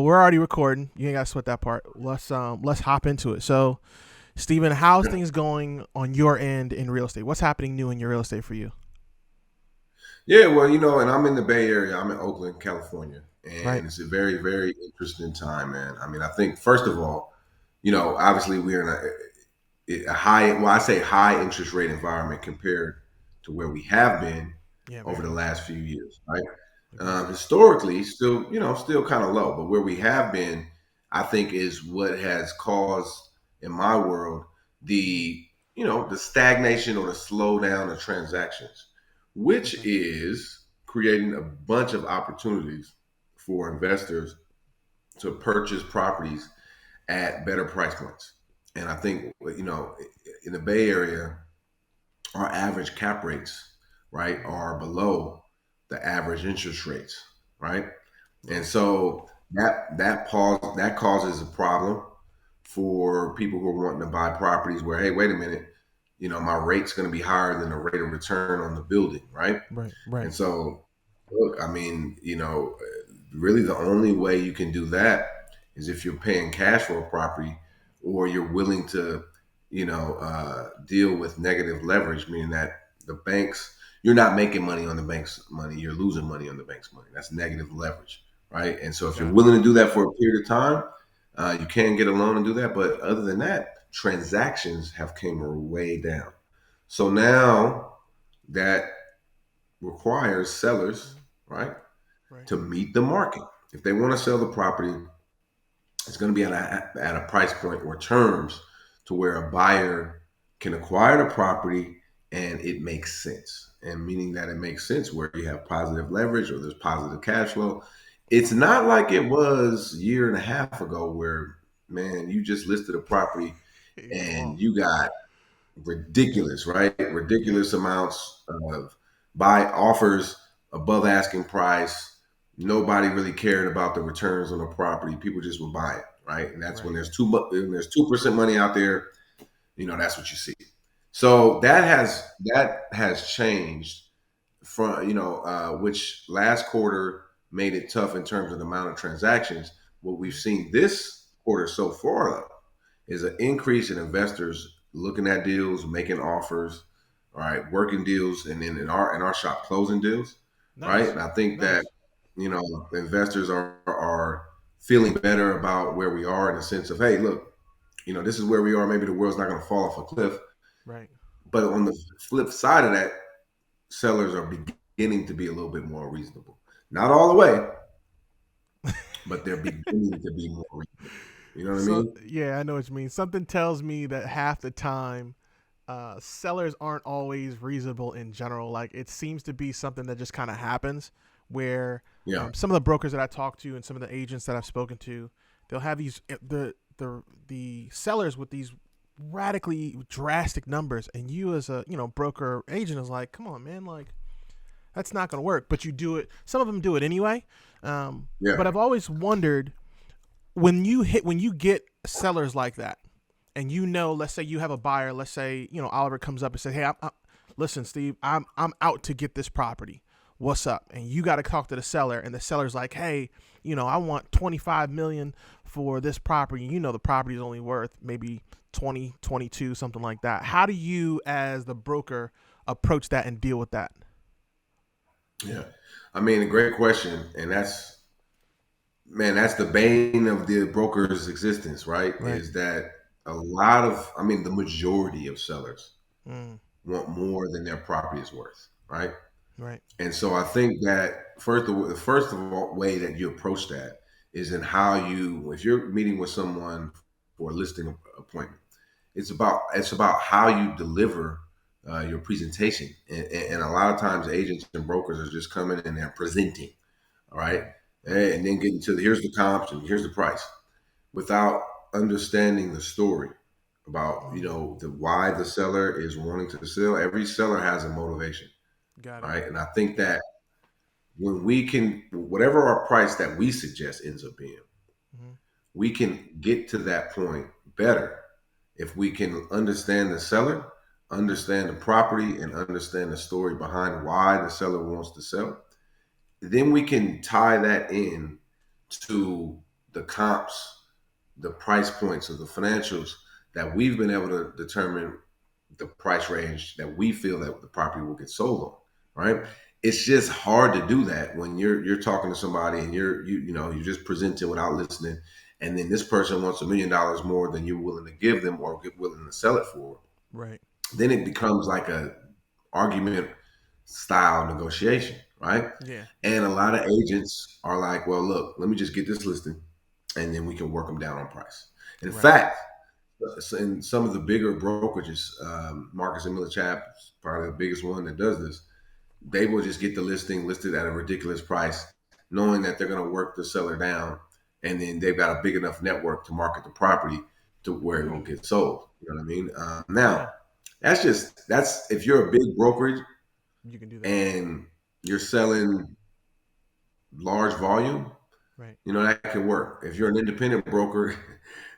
we're already recording. You ain't gotta sweat that part. Let's hop into it. So, Steven, how's things going on your end in real estate? What's happening new in your real estate for you? Yeah, well, and I'm in the Bay Area. I'm in Oakland, California, Right. and it's a very, very interesting time, man. I mean, I think first of all, obviously we're in a high, well, I say high interest rate environment compared to where we have been Yeah, over very the much so. last few years, right? Agreed. Historically, still kind of low, but where we have been, I think, is what has caused in my world Hmm. the stagnation or the slowdown of transactions, which Okay. is creating a bunch of opportunities for investors to purchase properties at better price points. And I think, in the Bay Area, our average cap rates, right, Hmm. are below the average interest rates, right? And Right. so that causes a problem for people who are wanting to buy properties where, hey, wait a minute, my rate's going to be higher than the rate of return on the building, right? Right. Right. And so, look, I mean, really the only way you can do that is if you're paying cash for a property or you're willing to, deal with negative leverage, meaning that the banks, you're not making money on the bank's money, you're losing money on the bank's money. That's negative leverage, right? And so if you're Got it. willing to do that for a period of time, you can get a loan and do that. But other than that, transactions have came way down. So now that requires sellers, Mhm. right, Right. to meet the market. If they want to sell the property, it's going to be at a price point or terms to where a buyer can acquire the property and it makes sense. And meaning that it makes sense where you have positive leverage or there's positive cash flow. It's not like it was a year and a half ago where, man, you just listed a property Yeah. and Well. you got ridiculous, right? Yep. Ridiculous amounts of buy offers above asking price. Nobody really cared about the returns on the property. People just would buy it, right? And that's when Right. there's 2% money out there. That's what you see. So that has changed from which last quarter made it tough in terms of the amount of transactions. What we've Mhm. seen this quarter so far, though, is an increase in investors looking at deals, making offers, all right, working deals, and then in our shop closing deals, right? Nice. And I think that Nice. investors are feeling better about where we are in the sense of, hey, look, this is where we are. Maybe the world's not going to fall off a cliff, Right. but on the flip side of that, sellers are beginning to be a little bit more reasonable. Not all the way, but they're beginning to be more reasonable. You know what I So mean? yeah, I know what you mean. Something tells me that half the time, sellers aren't always reasonable in general. Like it seems to be something that just kind of happens, where Yeah. some of the brokers that I talk to and some of the agents that I've spoken to, they'll have these the sellers with these radically drastic numbers, and you as a broker or agent is like, come on, man, like that's not going to work. But you do it. Some of them do it anyway. Yeah. But I've always wondered when you get sellers like that, and let's say you have a buyer, let's say Oliver comes up and says, "Hey, listen, Steve, I'm out to get this property. What's up?" And you got to talk to the seller, and the seller's like, "Hey, I want 25 million for this property. The property is only worth maybe 20, 22, something like that." How do you, as the broker, approach that and deal with that? Yeah. I mean, a great question. And that's the bane of the broker's existence, right? Right. Is that the majority of sellers Mm, want more than their property is worth, right? right. And so I think that the first of all way that you approach that is in how if you're meeting with someone for a listing appointment, it's about how you deliver your presentation, and a lot of times agents and brokers are just coming in and presenting, all right, Right. Right. and then getting to here's the comps and here's the price without understanding the story about Mm, the why the seller is wanting to sell. Every seller has a motivation, got it. right? And I think that when we can, whatever our price that we suggest ends up being, Mm-hmm. we can get to that point better if we can understand the seller, Right. understand the property, and understand the story behind why the seller wants to sell. Then we can tie that in to the comps, the price points of the financials that we've been able to determine the price range that we feel that the property will get sold on, right? Right. It's just hard to do that when you're talking to somebody and you're just presenting without listening, and then this person wants $1 million more than you're willing to give them or get willing to sell it for. Right. Then it becomes like a argument style negotiation, right? Yeah. And a lot of agents are like, well, look, let me just get this listing, and then we can work them down on price. In Right. fact, in some of the bigger brokerages, Marcus and Millichap is probably the biggest one that does this. They will just get the listing listed at a ridiculous price, knowing that they're going to work the seller down, and then they've got a big enough network to market the property to where it will Mm. get sold. You know what I mean? Yeah. Now, that's if you're a big brokerage You can do that. and you're selling large volume, Right. that can work. If you're an independent broker,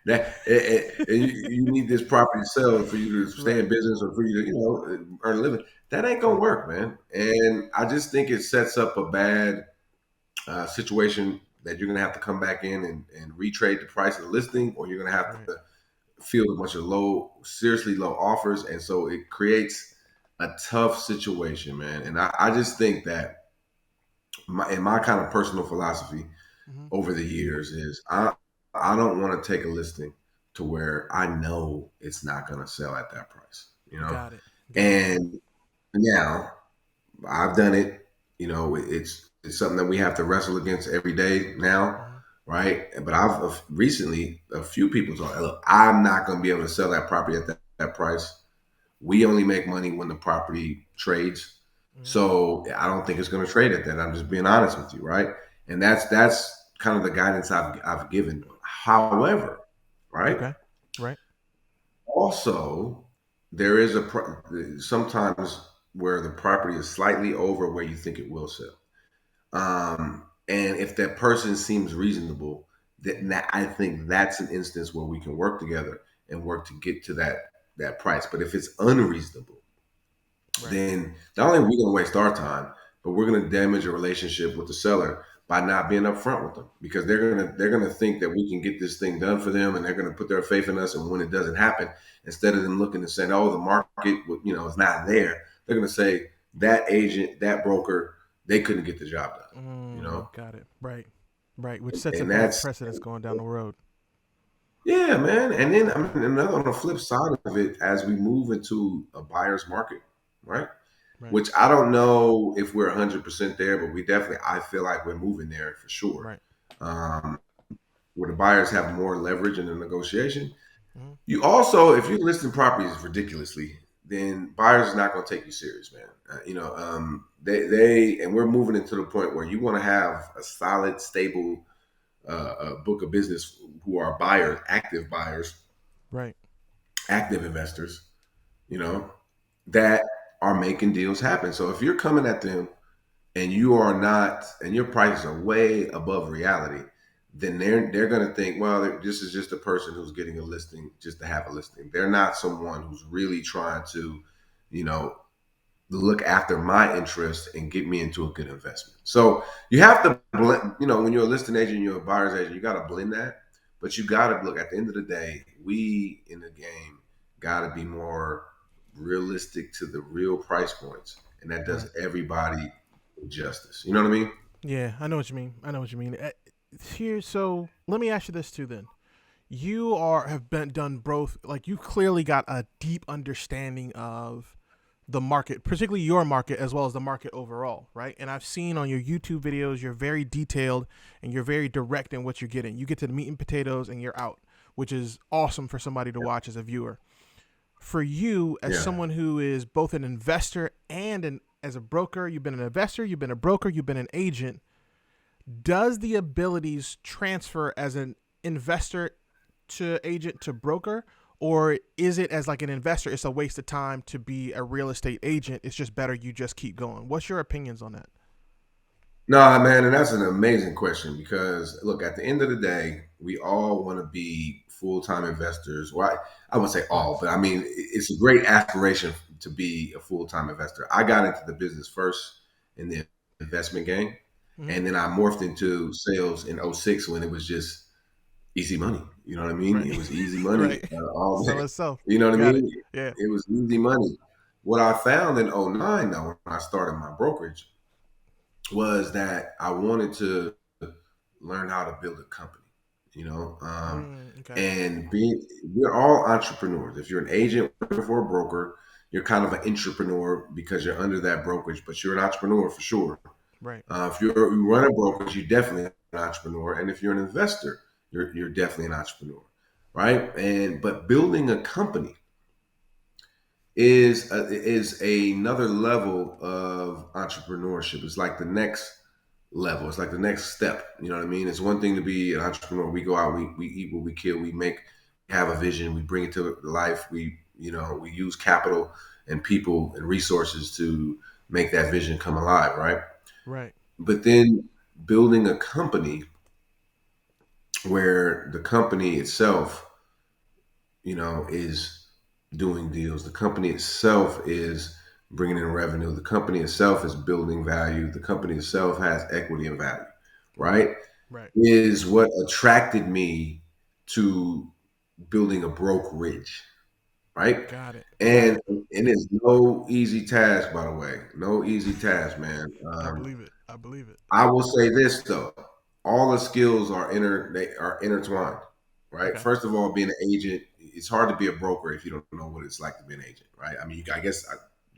and you need this property to sell for you to stay Right. in business or for you to earn a living, that ain't gonna Right. work, man. And I just think it sets up a bad situation that you're gonna have to come back in and retrade the price of the listing, or you're gonna have Right. to field a bunch of seriously low offers, and so it creates a tough situation, man. And I just think that in my kind of personal philosophy Hmm. over the years is I don't want to take a listing to where I know it's not going to sell at that price. Got it. Got it. And now I've done it. It's something that we have to wrestle against every day now, Hmm. right? But I've recently a few people told, look, I'm not going to be able to sell that property at that price. We only make money when the property trades. Hmm. So I don't think it's going to trade at that. I'm just being honest with you, right? And that's kind of the guidance I've given. However, right? Okay. Right. Also, there is sometimes where the property is slightly over where you think it will sell. And if that person seems reasonable, Hmm. I think that's an instance where we can work together and work to get to that price. But if it's unreasonable, Right. then not only are we going to waste our time, but we're going to damage a relationship with the seller by not being upfront with them because they're gonna think that we can get this thing done for them, and they're going to put their faith in us. And when it doesn't happen, instead of them looking and saying, "Oh, the market, is not there," they're going to say that agent, that broker, they couldn't get the job done. You know, Got it. Right. Right. Which sets a and bad that's precedence going down the road. yeah, man. And then I mean, another on the flip side of it, as we move into a buyer's market, right? Right. Which I don't know if we're 100% there, but I feel like we're moving there for sure. Right. Um, where the buyers have more leverage in the negotiation. Hmm. You also, if you're listing properties ridiculously, then buyers are not going to take you serious, man. And we're moving into the point where you want to have a solid, stable book of business who are buyers, Right. active investors, you know, that are making deals happen. So if you're coming at them and you are not, and your prices are way above reality, then they're going to think, well, this is just a person who's getting a listing just to have a listing. They're not someone who's really trying to, you know, look after my interests and get me into a good investment. So you have to blend, when you're a listing agent, you're a buyer's agent, you got to blend that. But you got to look at the end of the day, we in the game got to be more realistic to the real price points. And that does Right. everybody justice. You know what I mean? Yeah, I know what you mean. I know what you mean. Here, so let me ask you this too. Then you have been done both. Like you clearly got a deep understanding of the market, particularly your market as well as the market overall, right? And I've seen on your YouTube videos, you're very detailed and you're very direct in what you're getting. You get to the meat and potatoes and you're out, which is awesome for somebody to watch as a viewer. For you, as Yeah. someone who is both an investor and as a broker, you've been an investor, you've been a broker, you've been an agent. Does the abilities transfer as an investor to agent to broker, or is it as like an investor it's a waste of time to be a real estate agent, it's just better you just keep going? What's your opinions on that? No, man, and that's an amazing question because look, at the end of the day, we all want to be full-time investors. Well, I wouldn't say all, Yes. but I mean, it's a great aspiration to be a full-time investor. I got into the business first in the investment game, Mm-hmm. and then I morphed into sales in '06 when it was just easy money. You know what I mean? Right. It was easy money. Right. All Sell that. itself. You know what I Got it. mean? Yeah. It was easy money. What I found in '09, though, when I started my brokerage, was that I wanted to learn how to build a company. You know, Okay. and we're all entrepreneurs. If you're an agent working for a broker, you're kind of an entrepreneur because you're under that brokerage, but you're an entrepreneur for sure. Right. If you run a brokerage, you're definitely an entrepreneur, and if you're an investor, you're definitely an entrepreneur, right? And but building a company is another level of entrepreneurship. It's like the next level. It's like the next step. You know what I mean? It's one thing to be an entrepreneur. We go out, we eat what we kill, we make, have a vision, we bring it to life. We use capital and people and resources to make that vision come alive, right? Right. But then building a company where the company itself, is doing deals. The company itself is bringing in revenue. The company itself is building value. The company itself has equity and value, Right. right? Right. Is what attracted me to building a brokerage, right? Got it. Got And it. it's no easy task, by the way. No easy task, man. I believe it. I believe it. I will say this though: all the skills they are intertwined, right? Okay. First of all, being an agent, it's hard to be a broker if you don't know what it's like to be an agent, right? I mean, I guess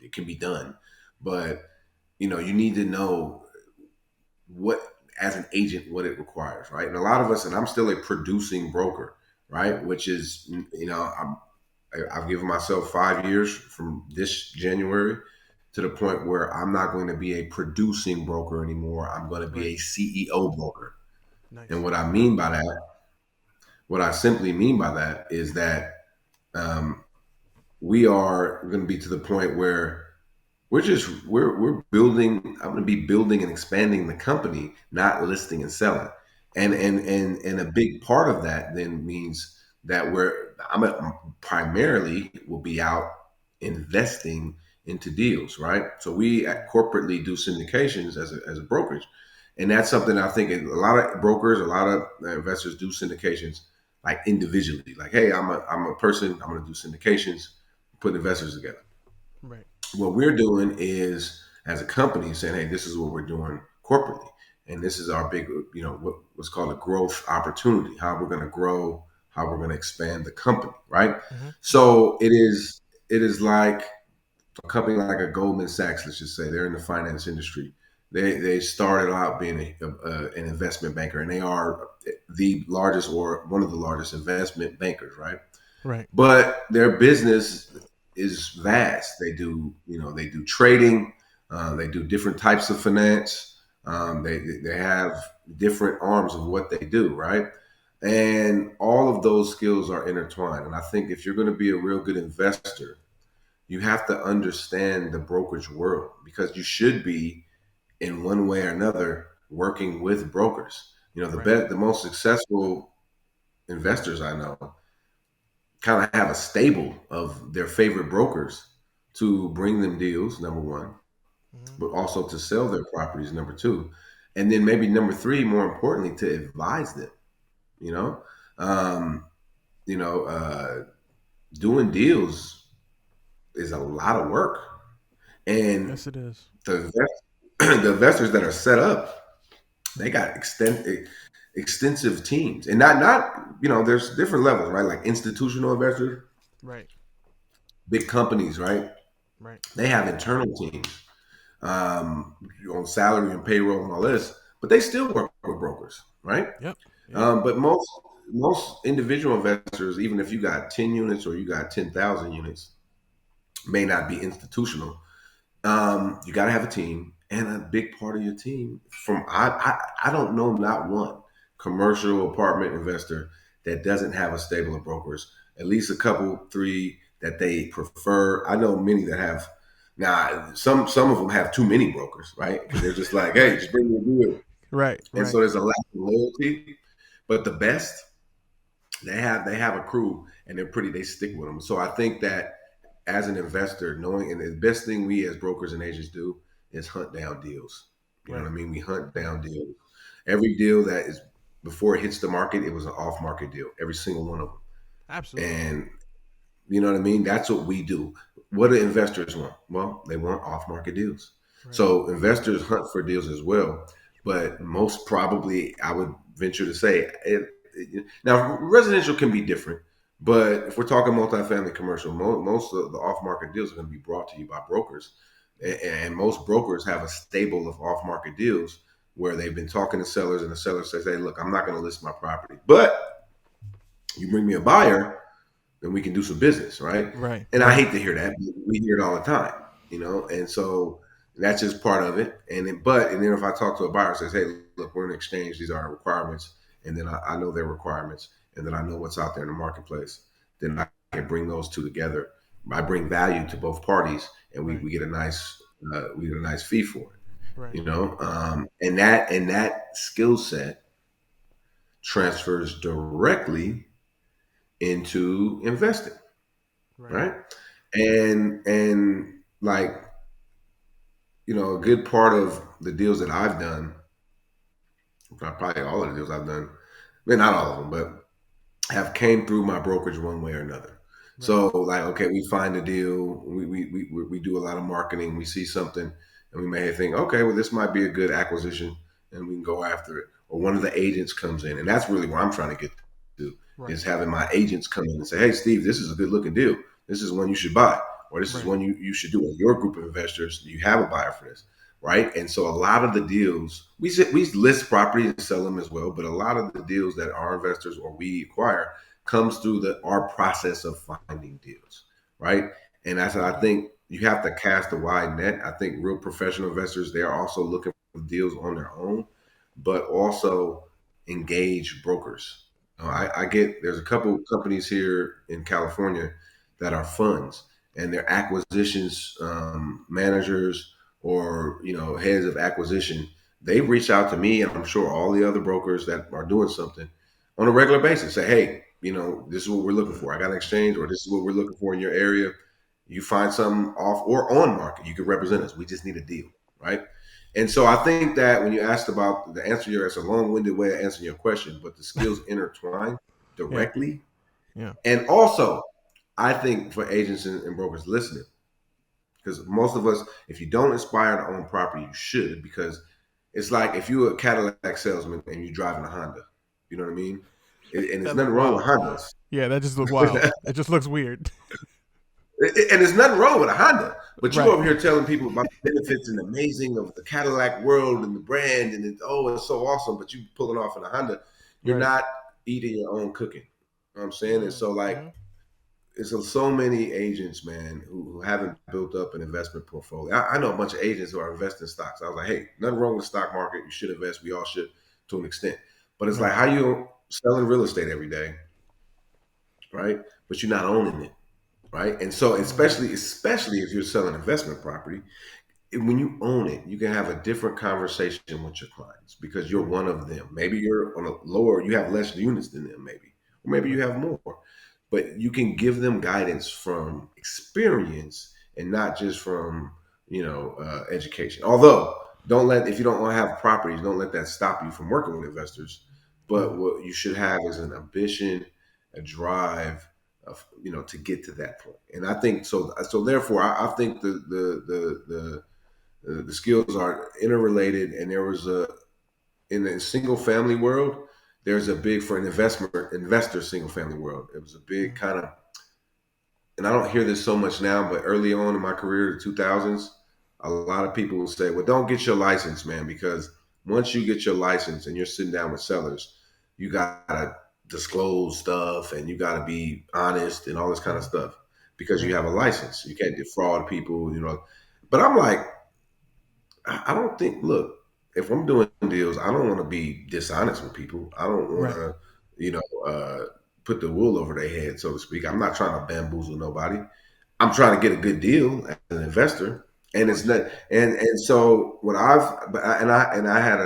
it can be done, but you need to know what as an agent what it requires, right? And a lot of us, and I'm still a producing broker, right? Which is, I've given myself 5 years from this January to the point where I'm not going to be a producing broker anymore. I'm going to be Right. a CEO broker. And Nice. what I mean by that, what I simply mean by that is that um, we are going to be to the point where we're building. I'm going to be building and expanding the company, not listing and selling. And Right. a big part of that then means that primarily will be out investing into deals, right? So we Mm. corporately do syndications as a brokerage, and that's something I think a lot of brokers, a lot of investors do syndications like individually. Like, hey, I'm a person. I'm going to do syndications, put investors together. Right. What we're doing is, as a company, saying, hey, this is what we're doing corporately. And this is our big, what's called a growth opportunity, how we're going to grow, how we're going to expand the company, right? Mm-hmm. Mm-hmm. So it is like a company like a Goldman Sachs, let's just say, they're in the finance industry. They started out being an investment banker, and they are the largest or one of the largest investment bankers, right? Right. But their business is vast. They do trading. They do different types of finance. They have different arms of what they do, right? And all of those skills are intertwined. And I think if you're going to be a real good investor, you have to understand the brokerage world because you should be in one way or another working with brokers. Right. The most successful investors I know kind of have a stable of their favorite brokers to bring them deals, number one, Mm-hmm. but also to sell their properties, number two. And then maybe number three, more importantly, to advise them, you know? Um, you know, doing deals is a lot of work. And Yes, it is. the investors that are set up, they got extensive teams. And there's different levels, right? Like institutional investors, Right. big companies, right? Right. They have internal teams um, on salary and payroll and all this, but they still work with brokers, right? Yep. Yep. But most individual investors, even if you got 10 units or you got 10,000 units, may not be institutional. You got to have a team, and a big part of your team. I don't know not one commercial apartment investor that doesn't have a stable of brokers. At least a couple, three that they prefer. I know many that have. Now, some of them have too many brokers, right? Because they're just like, hey, Right. just bring me a deal, Right. and so Right. there's a lack of loyalty. But the best, they have a crew, and they stick with them. So I think that as an investor, knowing and the best thing we as brokers and agents do is hunt down deals. You know what Right. I mean? We hunt Right. down deals. Every deal that is before it hits the market, it was an off market deal, every single one of them. Absolutely. And you know what I mean? That's what we do. What do investors want? Well, they want off market deals. Right. So investors hunt for deals as well. But most probably, I would venture to say, now residential can be different. But if we're talking multifamily commercial, most of the off market deals are going to be brought to you by brokers. Yep. And most brokers have a stable of off market deals where they've been talking to sellers, and the seller says, hey, look, I'm not going to list my property. But you bring me a buyer, then we can do some business, right? Right. And I Right. hate to hear that. But we hear it all the time, and so that's just part of it. And then if I talk to a buyer, says, "Hey, look, we're in exchange. These are our requirements," and then I know their requirements, and then I know what's out there in the marketplace. Then I can bring those two together. I bring value to both parties, and we, Right. we get a nice we get a nice fee for it. Right. And that skill set transfers directly into investing, Right. right? And like, a good part of the deals that I've done, probably all of the deals I've done, I mean, not all of them, but have came through my brokerage one way or another. Right. So like, okay, we find a deal, we do a lot of marketing, we see something, and we may think, okay, well, this might be a good acquisition, and we can go after it. Or one of the agents comes in, and that's really where I'm trying to get to, Right. is having my agents come in and say, hey, Steve, this is a good looking deal. This is one you should buy, or this is Right. one you should do. In your group of investors, you have a buyer for this, right? And so a lot of the deals we list property and sell them as well, but a lot of the deals that our investors or we acquire comes through our process of finding deals, right? And that's what I Okay. think you have to cast a wide net. I think real professional investors, they are also looking for deals on their own, but also engage brokers. Right. I get there's a couple companies here in California that are funds, and their acquisitions managers, or heads of acquisition, they reach out to me, and I'm sure all the other brokers that are doing something on a regular basis. Say, hey, this is what we're looking for. I got an exchange, or this is what we're looking for in your area. You find something off or on market, you can represent us. We just need a deal, right? And so I think that when you asked about the answer, it's a long-winded way of answering your question, but the skills intertwine Yeah. directly. Yeah. And also, I think for agents and brokers listening, because most of us, if you don't aspire to own property, you should, because it's like if you're a Cadillac salesman and you're driving a Honda, you know what I mean? And there's That look nothing wrong with wild. Hondas. Yeah. That just look wild. It just looks weird. And there's nothing wrong with a Honda, but you Right. over here telling people about the benefits and amazing of the Cadillac world and the brand, and it's so awesome, but you pulling off in a Honda, you're Right. not eating your own cooking. You know what I'm saying? And so, like, Mm-hmm. it's so many agents, man, who haven't built up an investment portfolio. I know a bunch of agents who are investing in stocks. I was like, hey, nothing wrong with the stock market. You should invest. We all should, to an extent. But it's like, Right. how you selling real estate every day, right? But you're not owning it, right? And so, Mm-hmm. especially if you're selling investment property, when you own it, you can have a different conversation with your clients because you're Right. one of them. Maybe you're on a lower, you have less units than them, maybe, or maybe you Right. have more, but you can give them guidance from experience and not just from education. Although, don't let if you don't want to have properties, don't let that stop you from working with investors. But Mm. what you should have is an ambition, a drive, of to get to that point. And I think so. So therefore, I think the skills are interrelated. And there was in the single family world, there's a big for an investor single family world. It was a big Mm. kind of, and I don't hear this so much now, but early on in my career, the 2000s, a lot of people would say, well, don't get your license, man, because once you get your license and you're sitting down with sellers, you got to disclose stuff and you got to be honest and all this kind of Mm. stuff because you Right. have a license. You can't defraud people. But I'm like, I don't think, look, if I'm doing deals, I don't want to be dishonest with people. I don't want Right. to, you know, put the wool over their head, so to speak. I'm not trying to bamboozle nobody. I'm trying to get a good deal as an investor, Of and it's course. not. And so what I had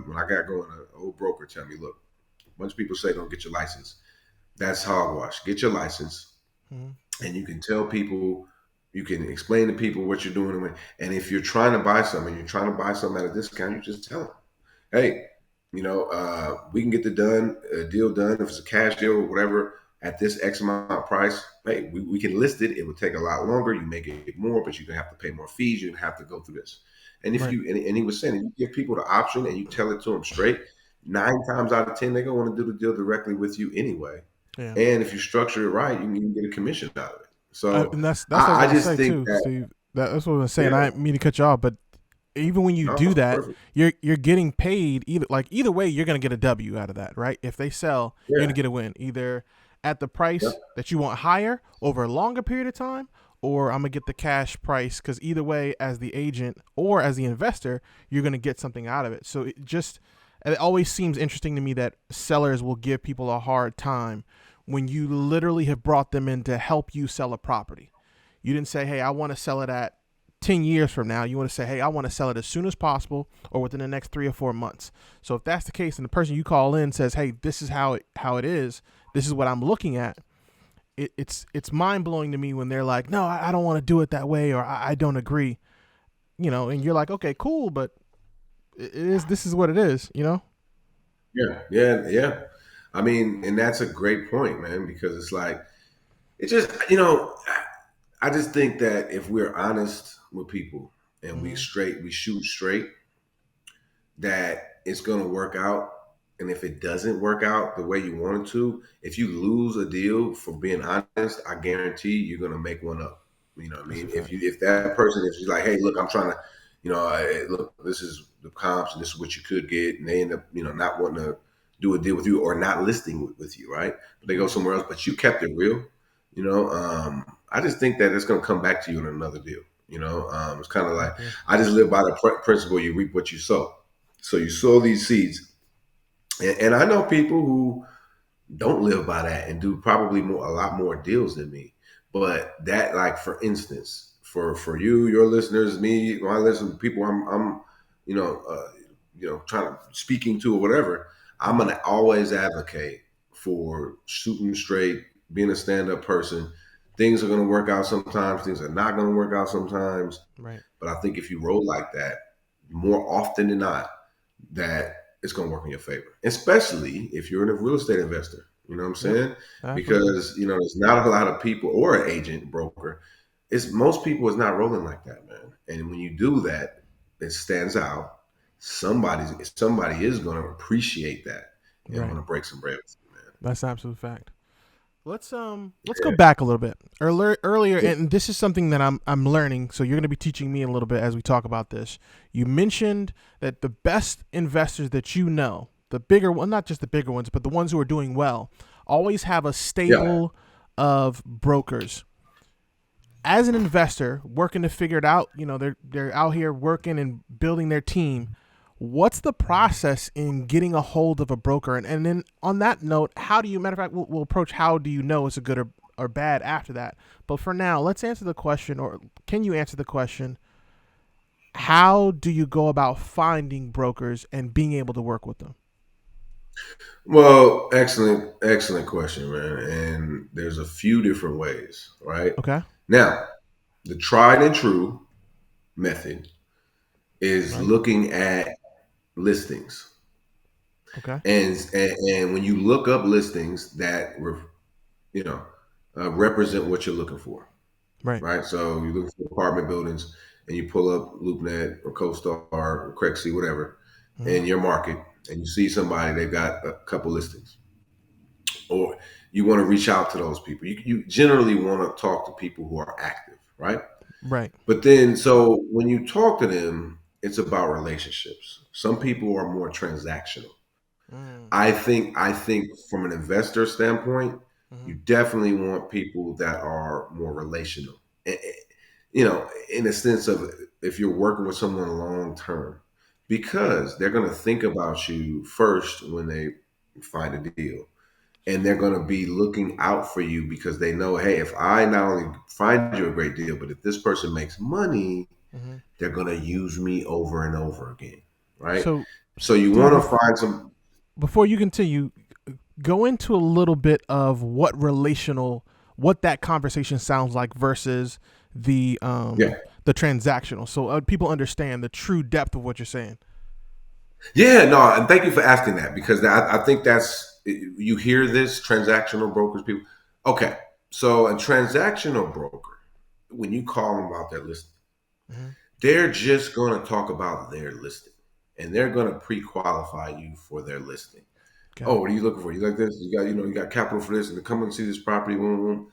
when I got going, an old broker tell me, look, a bunch of people say don't get your license. That's hogwash. Get your license, Mm. and you can tell people, you can explain to people what you're doing. And if you're trying to buy something, you're trying to buy something at a discount, you just tell them, hey, we can get the deal done if it's a cash deal or whatever at this X amount price. Hey, we can list it. It would take a lot longer. You make it more, but you're gonna have to pay more fees. You're gonna have to go through this. And if Right. you and he was saying, if you give people the option and you tell it to them straight, 9 times out of 10 they're gonna want to do the deal directly with you anyway. Yeah. And if you structure it right, you can get a commission out of it. So And that's what I was I gonna just say think too, that Steve. That's what I was saying. I yeah, didn't mean to cut you off, but even when you no, do it's that, perfect. you're getting paid either way. You're gonna get a W out of that, right? If they sell, you're Yeah, gonna get a win either at the yep, price that you want higher over a longer period of time, or I'm gonna get the cash price because either way, as the agent or as the investor, you're gonna get something out of it. So it always seems interesting to me that sellers will give people a hard time when you literally have brought them in to help you sell a property. You didn't say, hey, I want to sell it at 10 years from now. You want to say, hey, I want to sell it as soon as possible or within the next 3 or 4 months. So if that's the case and the person you call in says, hey, this is how it is, this is what I'm looking at, it's mind blowing to me when they're like, no, I don't want to do it that way, or I don't agree, and you're like, okay, cool, but this is what it is, yeah, yeah, yeah. I mean, and that's a great point, man, because it's like it just I just think that if we're honest with people and Mm-hmm. we shoot straight, that it's going to work out. And if it doesn't work out the way you want it to, if you lose a deal for being honest, I guarantee you're going to make one up. You know what I That's a mean? fact. If that person is like, hey, look, I'm trying to, look, this is the comps and this is what you could get, and they end up, not wanting to do a deal with you or not listing with you, right? But they go Right. somewhere else, but you kept it real. I just think that it's going to come back to you in another deal. It's kind of I like agree. I just live by the principle: you reap what you sow. So you sow these seeds, and I know people who don't live by that and do probably a lot more deals than me. But that, like for instance, for you, your listeners, me, my listeners, people I'm you know, trying to speaking to or whatever, I'm Mm-hmm. gonna always advocate for shooting straight, being a stand up person. Things are gonna work out sometimes. Things are not gonna work out sometimes. Right. But I think if you roll like that, more often than not, that it's going to work in your favor, especially if you're a real estate investor. You know what I'm Yep. saying? Absolutely. Because there's not a lot of people or an agent broker. It's most people is not rolling like that, man. And when you do that, it stands out. Somebody is going to appreciate that and Right. want to break some bread with you, That's absolute fact. Let's go man. back a little bit. Earlier, Yeah, and this is something that I'm learning. So you're going to be teaching me a little bit as we talk about this. You mentioned that the best investors that the bigger one, not just the bigger ones, but the ones who are doing well, always have a yeah. stable of brokers. As an investor working to figure it out, they're out here working and building their team. What's the process in getting a hold of a broker? And then on that note, how do you, matter of fact, we'll approach how do you know it's a good or bad after that. But for now, let's answer the question, or can you answer the question, how do you go about finding brokers and being able to work with them? Well, excellent question, man. And there's a few different ways, right? Okay. Now, the tried and true method is Right. looking at listings, Okay. and when you look up listings that you know represent what you're looking for, Right. right? So you look for apartment buildings, and you pull up LoopNet or CoStar or Crexy, whatever, Mm-hmm. in your market, and you see somebody they've got a couple listings, or you want to reach out to those people. You generally want to talk to people who are active, right? Right. But then, so when you talk to them, it's about relationships. Some people are more transactional. Mm. I think from an investor standpoint, Mm-hmm. you definitely want people that are more relational. You know, in a sense of if you're working with someone long term, because they're going to think about you first when they find a deal, and they're going to be looking out for you because they know, hey, if I not only find you a great deal, but if this person makes money, Mm-hmm. they're going to use me over and over again, right? So, So you Steve, want to find some, before you continue, go into a little bit of what that conversation sounds like versus yeah. the transactional, so people understand the true depth of what you're saying. Yeah, no, and thank you for asking that because I think that's you hear this transactional brokers people. Okay, so a transactional broker, when you call them about their listing, Hmm. they're just going to talk about their listing, and they're going to pre-qualify you for their listing. Got Oh, it. what are you looking for? You like this? You got capital for this, and to come and see this property, boom, boom,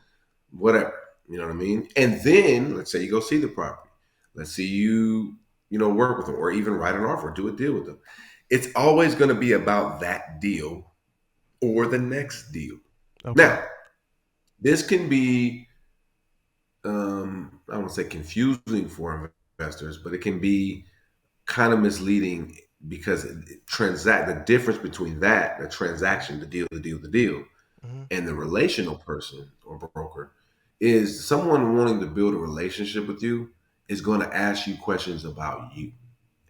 whatever. You know what I mean? And then let's say you go see the property. Let's see work with them, or even write an offer, do a deal with them. It's always going to be about that deal or the next deal. Okay. Now, this can be, I don't say confusing for investors, but it can be kind of misleading because transact the difference between the transaction, the deal, Hmm. and the relational person or broker is someone wanting to build a relationship with you is going to ask you questions about you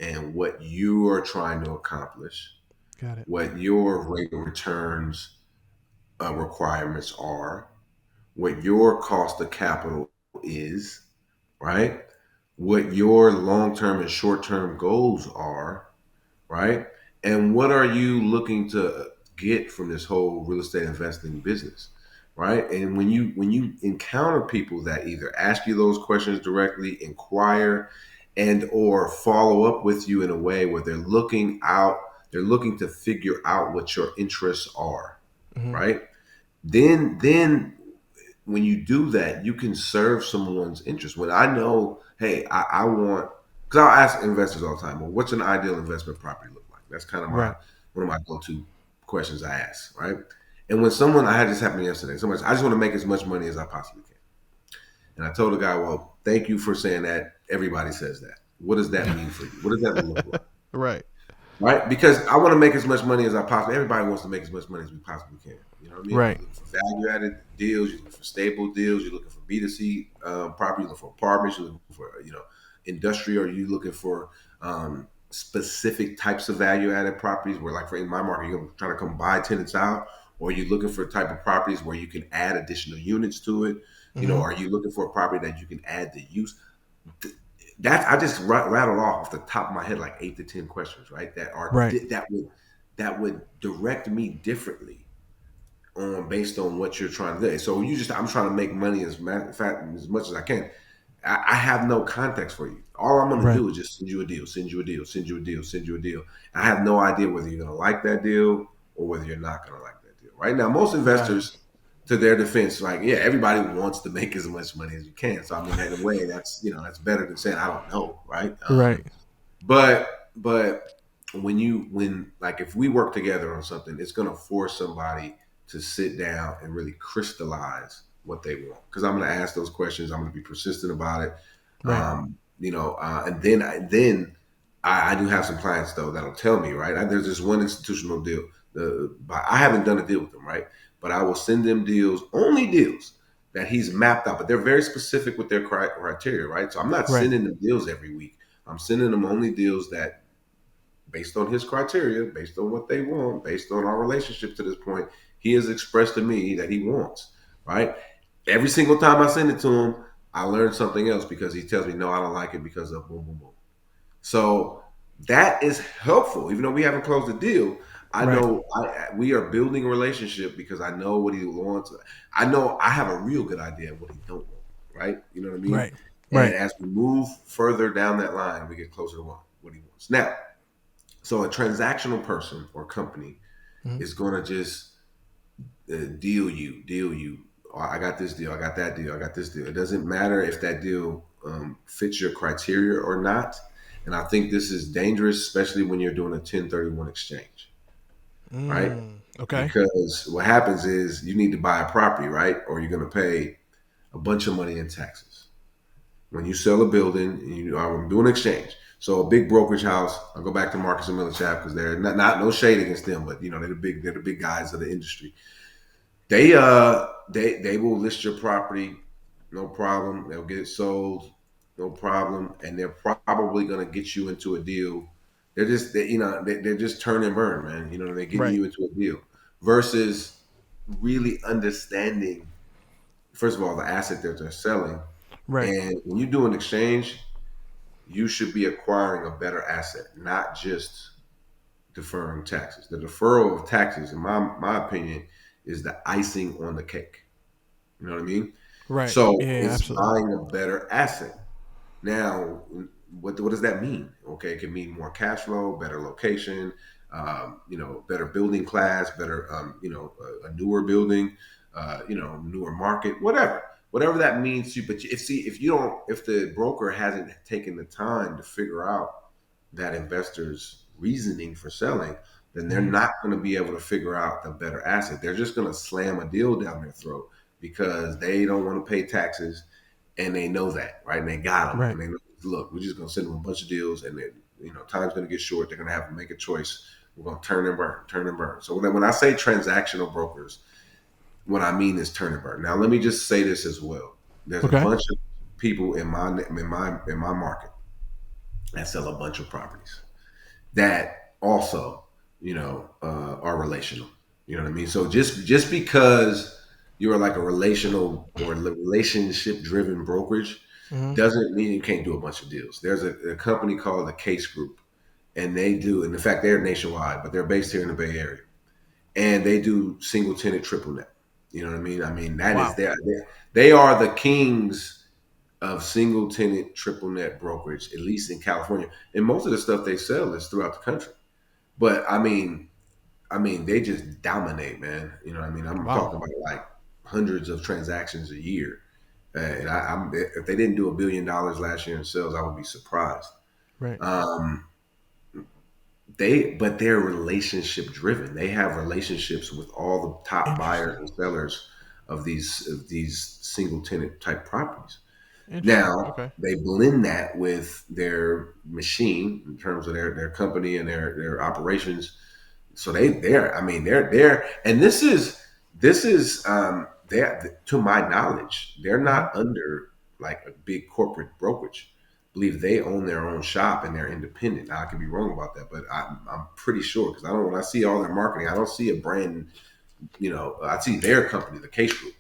and what you are trying to accomplish, Got it. what your rate of returns requirements are, what your cost of capital is, right? What your long term and short term goals are, right? And what are you looking to get from this whole real estate investing business, right? And when you encounter people that either ask you those questions directly, inquire, and or follow up with you in a way where they're looking to figure out what your interests are, Hmm. right? Then when you do that, you can serve someone's interest. When I know, hey, I want, because I'll ask investors all the time, well, what's an ideal investment property look like? That's kind of my Right. one of my go-to questions I ask, right? And when someone, I had this happen yesterday. Someone said, I just want to make as much money as I possibly can. And I told the guy, well, thank you for saying that. Everybody says that. What does that mean for you? What does that look like? Right. Right? Because I want to make as much money as I possibly. Everybody wants to make as much money as we possibly can. You know what I mean? Right. You're looking for value-added deals. You're looking for stable deals. You're looking for B2C property. You're looking for apartments. You're looking for industrial. Or you looking for specific types of value-added properties where, like for in my market, you're trying to come buy tenants out, or you're looking for type of properties where you can add additional units to it. Hmm. Are you looking for a property that you can add the use? That I just rattled off the top of my head like 8 to 10 questions, right? Right. That would direct me differently on based on what you're trying to do. So I'm trying to make money as much as I can. I have no context for you. All I'm going to Right. do is just send you a deal, send you a deal, send you a deal, send you a deal. I have no idea whether you're going to like that deal or whether you're not going to like that deal. Right now, most Got it. investors, to their defense, like yeah, everybody wants to make as much money as you can. So I mean, in a way, that's better than saying I don't know, right? Right. But when like if we work together on something, it's gonna force somebody to sit down and really crystallize what they want. Because I'm gonna ask those questions. I'm gonna be persistent about it. Right. And then I do have some clients though that'll tell me right. There's this one institutional deal. But I haven't done a deal with them, right? But I will send them deals, only deals that he's mapped out. But they're very specific with their criteria, right? So I'm not Right. sending them deals every week. I'm sending them only deals that, based on his criteria, based on what they want, based on our relationship to this point, he has expressed to me that he wants, right? Every single time I send it to him, I learn something else because he tells me, no, I don't like it because of boom, boom, boom. So that is helpful. Even though we haven't closed the deal, I Right. know we are building a relationship because I know what he wants. I know I have a real good idea of what he don't want, right? You know what I mean? Right. And Right. as we move further down that line, we get closer to what he wants. Now, so a transactional person or company Hmm. is going to just deal you. Oh, I got this deal. I got that deal. I got this deal. It doesn't matter if that deal fits your criteria or not. And I think this is dangerous, especially when you're doing a 1031 exchange, right? Okay. Because what happens is you need to buy a property, right? Or you're going to pay a bunch of money in taxes. When you sell a building, you are doing an exchange. So a big brokerage house, I'll go back to Marcus and Millichap because they're not no shade against them, but they're the big guys of the industry. They will list your property, no problem. They'll get it sold, no problem, and they're probably gonna get you into a deal. They're just turn and burn, man. They're getting Right. you into a deal versus really understanding first of all the asset that they're selling. Right. And when you do an exchange, you should be acquiring a better asset, not just deferring taxes. The deferral of taxes, in my opinion, is the icing on the cake. You know what I mean? Right. So Yeah, it's absolutely. buying a better asset. Now, what does that mean? Okay, it can mean more cash flow, better location, better building class, better, a newer building, newer market, whatever that means to you. But if you don't, if the broker hasn't taken the time to figure out that investor's reasoning for selling, then they're Hmm. not going to be able to figure out the better asset. They're just going to slam a deal down their throat because they don't want to pay taxes and they know that, right? And they got them, Right. and they know, look, we're just gonna send them a bunch of deals, and then time's gonna get short. They're gonna have to make a choice. We're gonna turn and burn, turn and burn. So when I say transactional brokers, what I mean is turn and burn. Now, let me just say this as well. There's a Okay. bunch of people in my market that sell a bunch of properties that also, are relational. You know what I mean? So just because you're like a relational or relationship driven brokerage Hmm. doesn't mean you can't do a bunch of deals. There's a company called the Case Group, and they do, and in fact, they're nationwide, but they're based here in the Bay Area, and they do single tenant, triple net. You know what I mean? I mean that is Wow. they are the kings of single tenant, triple net brokerage, at least in California. And most of the stuff they sell is throughout the country. But I mean, they just dominate, man. You know what I mean? I'm Wow. talking about like hundreds of transactions a year. And if they didn't do $1 billion last year in sales, I would be surprised. Right. Um, but they're relationship driven. They have relationships with all the top buyers Interesting. and sellers of these single tenant type properties. Interesting. Now Okay. they blend that with their machine in terms of their company and their operations. So they're and this is they to my knowledge, they're Hmm. not under like a big corporate brokerage. I believe they own their own shop and they're independent. Now I could be wrong about that, but I'm pretty sure because I don't when I see all their marketing, I don't see a brand. I see their company, the Case Group.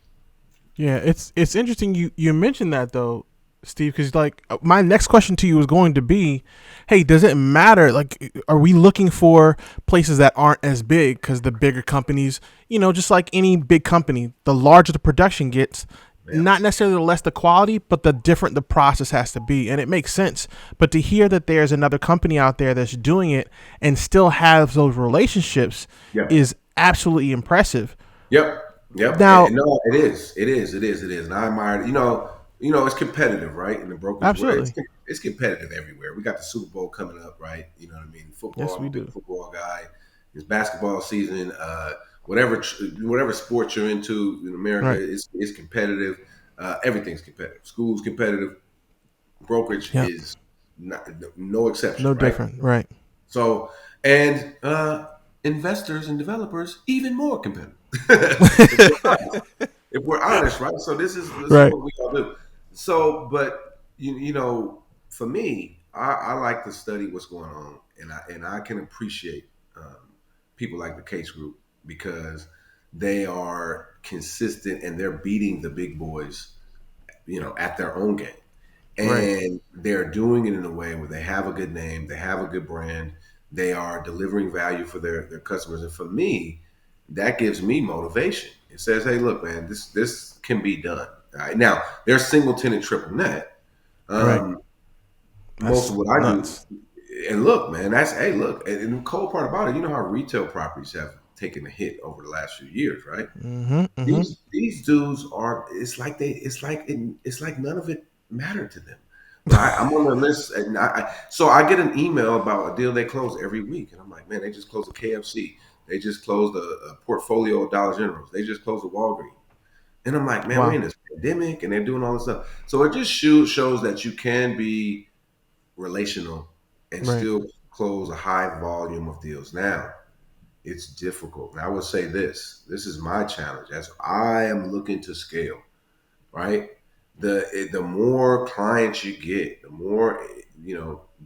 Yeah, it's interesting you mentioned that though, Steve, because like my next question to you was going to be, hey, does it matter? Like, are we looking for places that aren't as big? Because the bigger companies, just like any big company, the larger the production gets, Yeah, not necessarily the less the quality, but the different the process has to be, and it makes sense. But to hear that there's another company out there that's doing it and still has those relationships yeah. is absolutely impressive. Yep, yep. Now, No, it is, it is. And I admire, it's competitive, right? In the brokerage world, absolutely, it's competitive everywhere. We got the Super Bowl coming up, right? You know what I mean? Football. yes, I'm we a big do. football guy. It's basketball season. Whatever sport you're into in America, Right. it's competitive. Everything's competitive. School's competitive. Brokerage Yep. is not, no exception, No right? different. Right. So, and investors and developers even more competitive. If we're honest, right? So this is Right. what we all do. So, but for me, I like to study what's going on, and I can appreciate people like the Case Group because they are consistent and they're beating the big boys, at their own game, Right. and they're doing it in a way where they have a good name, they have a good brand, they are delivering value for their customers, and for me, that gives me motivation. It says, "Hey, look, man, this can be done." All right? Now, they're single tenant, triple net. Right. Um, Most That's of what I do, nuts. and look, man, that's hey, look, and the cool part about it, you know how retail properties have taken a hit over the last few years, right? Mm-hmm. Mm-hmm. These dudes are. It's like none of it mattered to them. Right? I'm on the list, and so I get an email about a deal they close every week, and I'm like, man, they just closed a KFC, they just closed a portfolio of Dollar Generals, they just closed a Walgreens, and I'm like, man, we're Wow. in this pandemic, and they're doing all this stuff. So it just shows that you can be relational and Right. still close a high volume of deals. Now, it's difficult. And I would say this is my challenge as I am looking to scale, right? The more clients you get, the more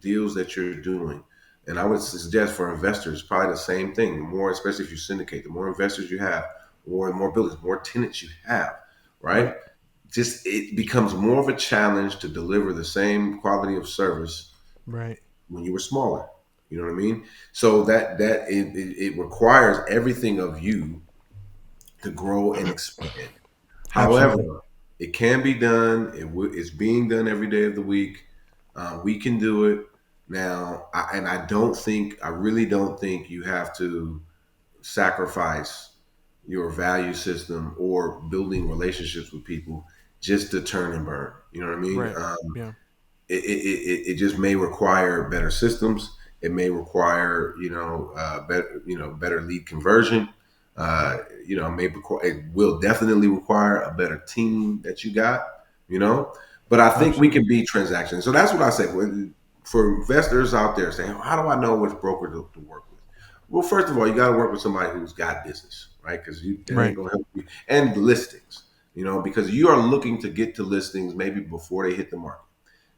deals that you're doing. And I would suggest for investors probably the same thing. The more, especially if you syndicate, the more investors you have, or more buildings, more tenants you have, right? Right. Just it becomes more of a challenge to deliver the same quality of service Right. when you were smaller. You know what I mean? So it requires everything of you to grow and expand. Absolutely. However, it can be done. It's being done every day of the week. We can do it now, and I really don't think you have to sacrifice your value system or building relationships with people just to turn and burn. You know what I mean? Right. Yeah. It just may require better systems. It may require better lead conversion. Uh, Right. it will definitely require a better team that you got. You know, but I think we Absolutely. can be transactions. So that's what I say. For investors out there saying, how do I know which broker to work with? Well, first of all, you got to work with somebody who's got business, right? Because it ain't Right. gonna help you. And listings, because you are looking to get to listings maybe before they hit the market.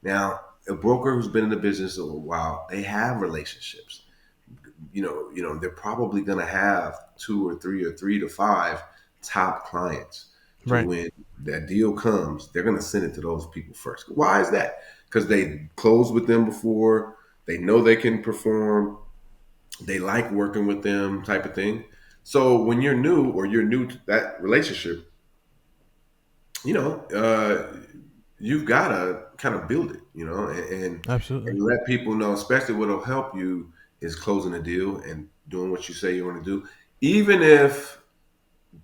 Now, a broker who's been in the business a while, they have relationships. They're probably going to have three to five top clients to Right. when that deal comes, they're going to send it to those people first. Why is that? Because they closed with them before, they know they can perform, they like working with them, type of thing. So when you're new or you're new to that relationship, you know, you've got to kind of build it, Absolutely. and let people know, especially what'll help you is closing a deal and doing what you say you want to do. Even if,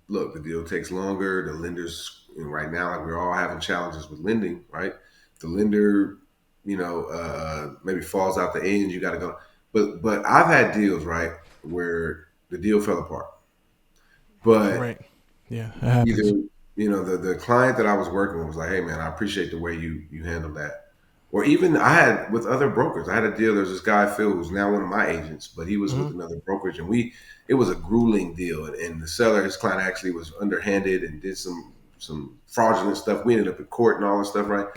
look, the deal takes longer, the lenders, right now, like we're all having challenges with lending, right? The lender, maybe falls out the end, you got to go. But I've had deals, right, where the deal fell apart. But Right. Yeah. It either happens. the client that I was working with was like, "Hey man, I appreciate the way you handled that." Or even I had with other brokers, I had a deal. There's this guy Phil who's now one of my agents, but he was Hmm. with another brokerage, and it was a grueling deal. And the seller, his client, actually was underhanded and did some fraudulent stuff. We ended up in court and all this stuff, right?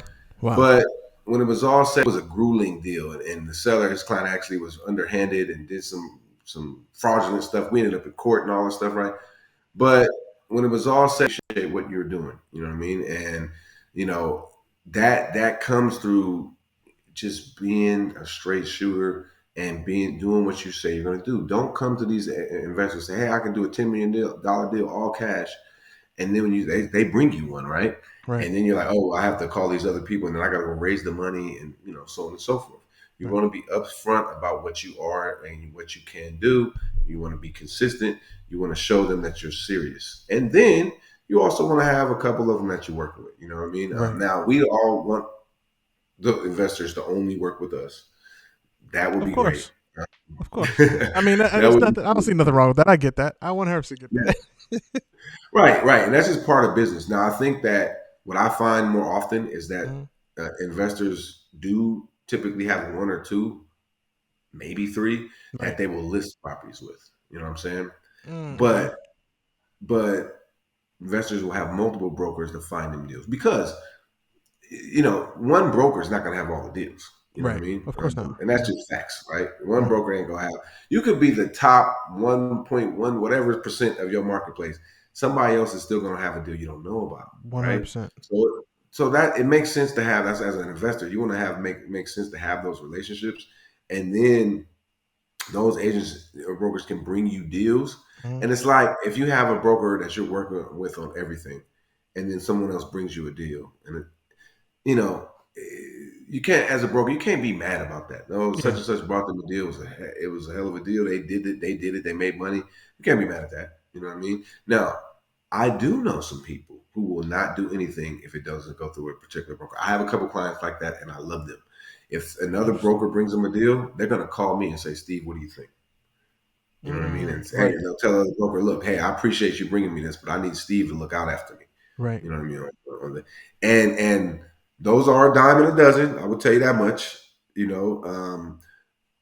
Wow. But when it was all said, it was a grueling deal, and the seller, his client, actually was underhanded and did some fraudulent stuff. We ended up in court and all this stuff, right? But when it was all said, appreciate what you're doing. You know what I mean? And you know that comes through just being a straight shooter and being doing what you say you're going to do. Don't come to these investors and say, "Hey, I can do a $10 million deal all cash," and then when they bring you one, right? Right. And then you're like, "Oh, I have to call these other people, and then I got to go raise the money, and so on and so forth." You Right. want to be upfront about what you are and what you can do. You want to be consistent. You want to show them that you're serious, and then you also want to have a couple of them that you're working with. You know what I mean? Right. Now we all want the investors to only work with us. That would Of be great. course. Of course. I mean, That it's would not. I don't be see nothing wrong with that. I get that. I 100% get yeah. that. Right, right, and that's just part of business. Now, I think that what I find more often is that Mhm. investors do typically have one or two, maybe three, that Right. they will list properties with. You know what I'm saying? Mm-hmm. But investors will have multiple brokers to find them deals because one broker is not going to have all the deals. You know what I Right. mean? Of course not. And that's Yeah. just facts, right? One Right. broker ain't going to have. You could be the top 1.1 whatever percent of your marketplace. Somebody else is still going to have a deal you don't know about, One hundred right? percent. So that it makes sense to have. That's as an investor, you want to have make sense to have those relationships, and then those agents or brokers can bring you deals. Mhm. And it's like if you have a broker that you're working with on everything, and then someone else brings you a deal, and you know, you can't as a broker, you can't be mad about that. No, such Yeah. and such brought them a deal. It was a hell of a deal. They did it. They did it. They made money. You can't be mad at that. You know what I mean? Now, I do know some people who will not do anything if it doesn't go through a particular broker. I have a couple clients like that, and I love them. If another Interesting. broker brings them a deal, they're going to call me and say, "Steve, what do you think?" You know what I mean? And hey, Right. they'll tell the broker, "Look, hey, I appreciate you bringing me this, but I need Steve to look out after me." Right. You know what I mean? And those are a dime and a dozen. I will tell you that much. You know,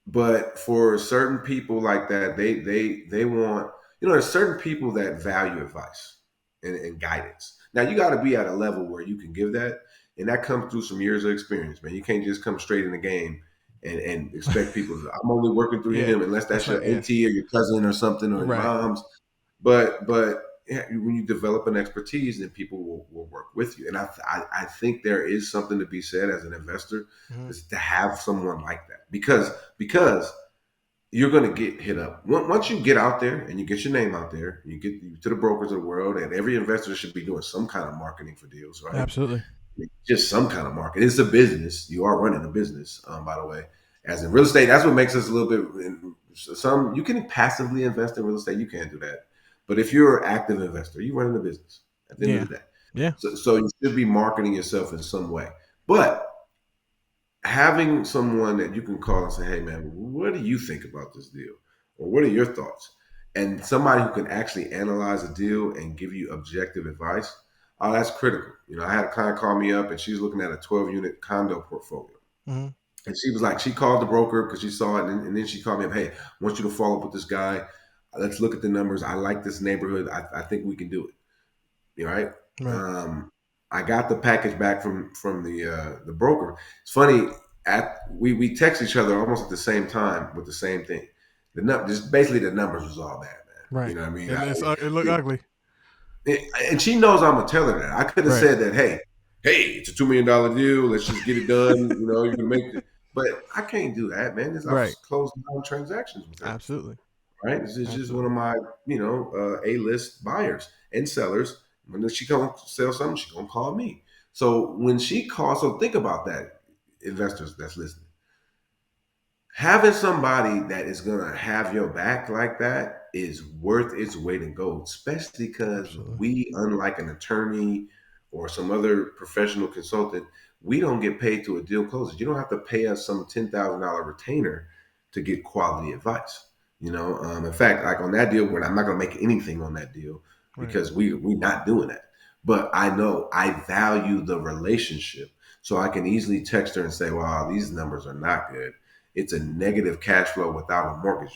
but for certain people like that, they want there's certain people that value advice and guidance. Now you got to be at a level where you can give that, and that comes through some years of experience, man. You can't just come straight in the game and expect people to. I'm only working through Yeah. him unless That's that's right. your Yeah. auntie or your cousin or something or your Right. mom's. But yeah, when you develop an expertise, then people will work with you. And I think there is something to be said as an investor Hmm. is to have someone like that because you're going to get hit up. Once you get out there and you get your name out there, you get to the brokers of the world, and every investor should be doing some kind of marketing for deals, right? Absolutely. Just some kind of market. It's a business. You are running a business, by the way. As in real estate, that's what makes us a little bit. Some you can passively invest in real estate. You can do that, but if you're an active investor, you're running a business. At the end Yeah. of the day, Yeah. so you should be marketing yourself in some way. But having someone that you can call and say, "Hey, man, what do you think about this deal?" or "What are your thoughts?" and somebody who can actually analyze a deal and give you objective advice. Oh, that's critical. I had a client call me up and she's looking at a 12-unit condo portfolio. Mm-hmm. And she was like, she called the broker because she saw it. And then she called me up, "Hey, I want you to follow up with this guy. Let's look at the numbers. I like this neighborhood. I think we can do it." Right? Right. Um, I got the package back from the broker. It's funny. We text each other almost at the same time with the same thing. Just basically the numbers was all bad, man. You Right. know what I mean? And it look ugly. And she knows I'm gonna tell her that. I could have Right. said that, hey, it's a $2 million deal. Let's just get it done. You can make it. But I can't do that, man. I've Right. closed 9 transactions with her before, Absolutely. right? This is just one Absolutely. of my, A-list buyers and sellers. When she gonna sell something, she gonna call me. So when she calls, so think about that, investors that's listening. Having somebody that is gonna have your back like that is worth its weight in gold, especially because Absolutely. we, unlike an attorney or some other professional consultant, we don't get paid to a deal closes. You don't have to pay us some $10,000 retainer to get quality advice. In fact, like on that deal, when I'm not gonna make anything on that deal Right. because we not doing that. But I know I value the relationship, so I can easily text her and say, "Wow, these numbers are not good. It's a negative cash flow without a mortgage."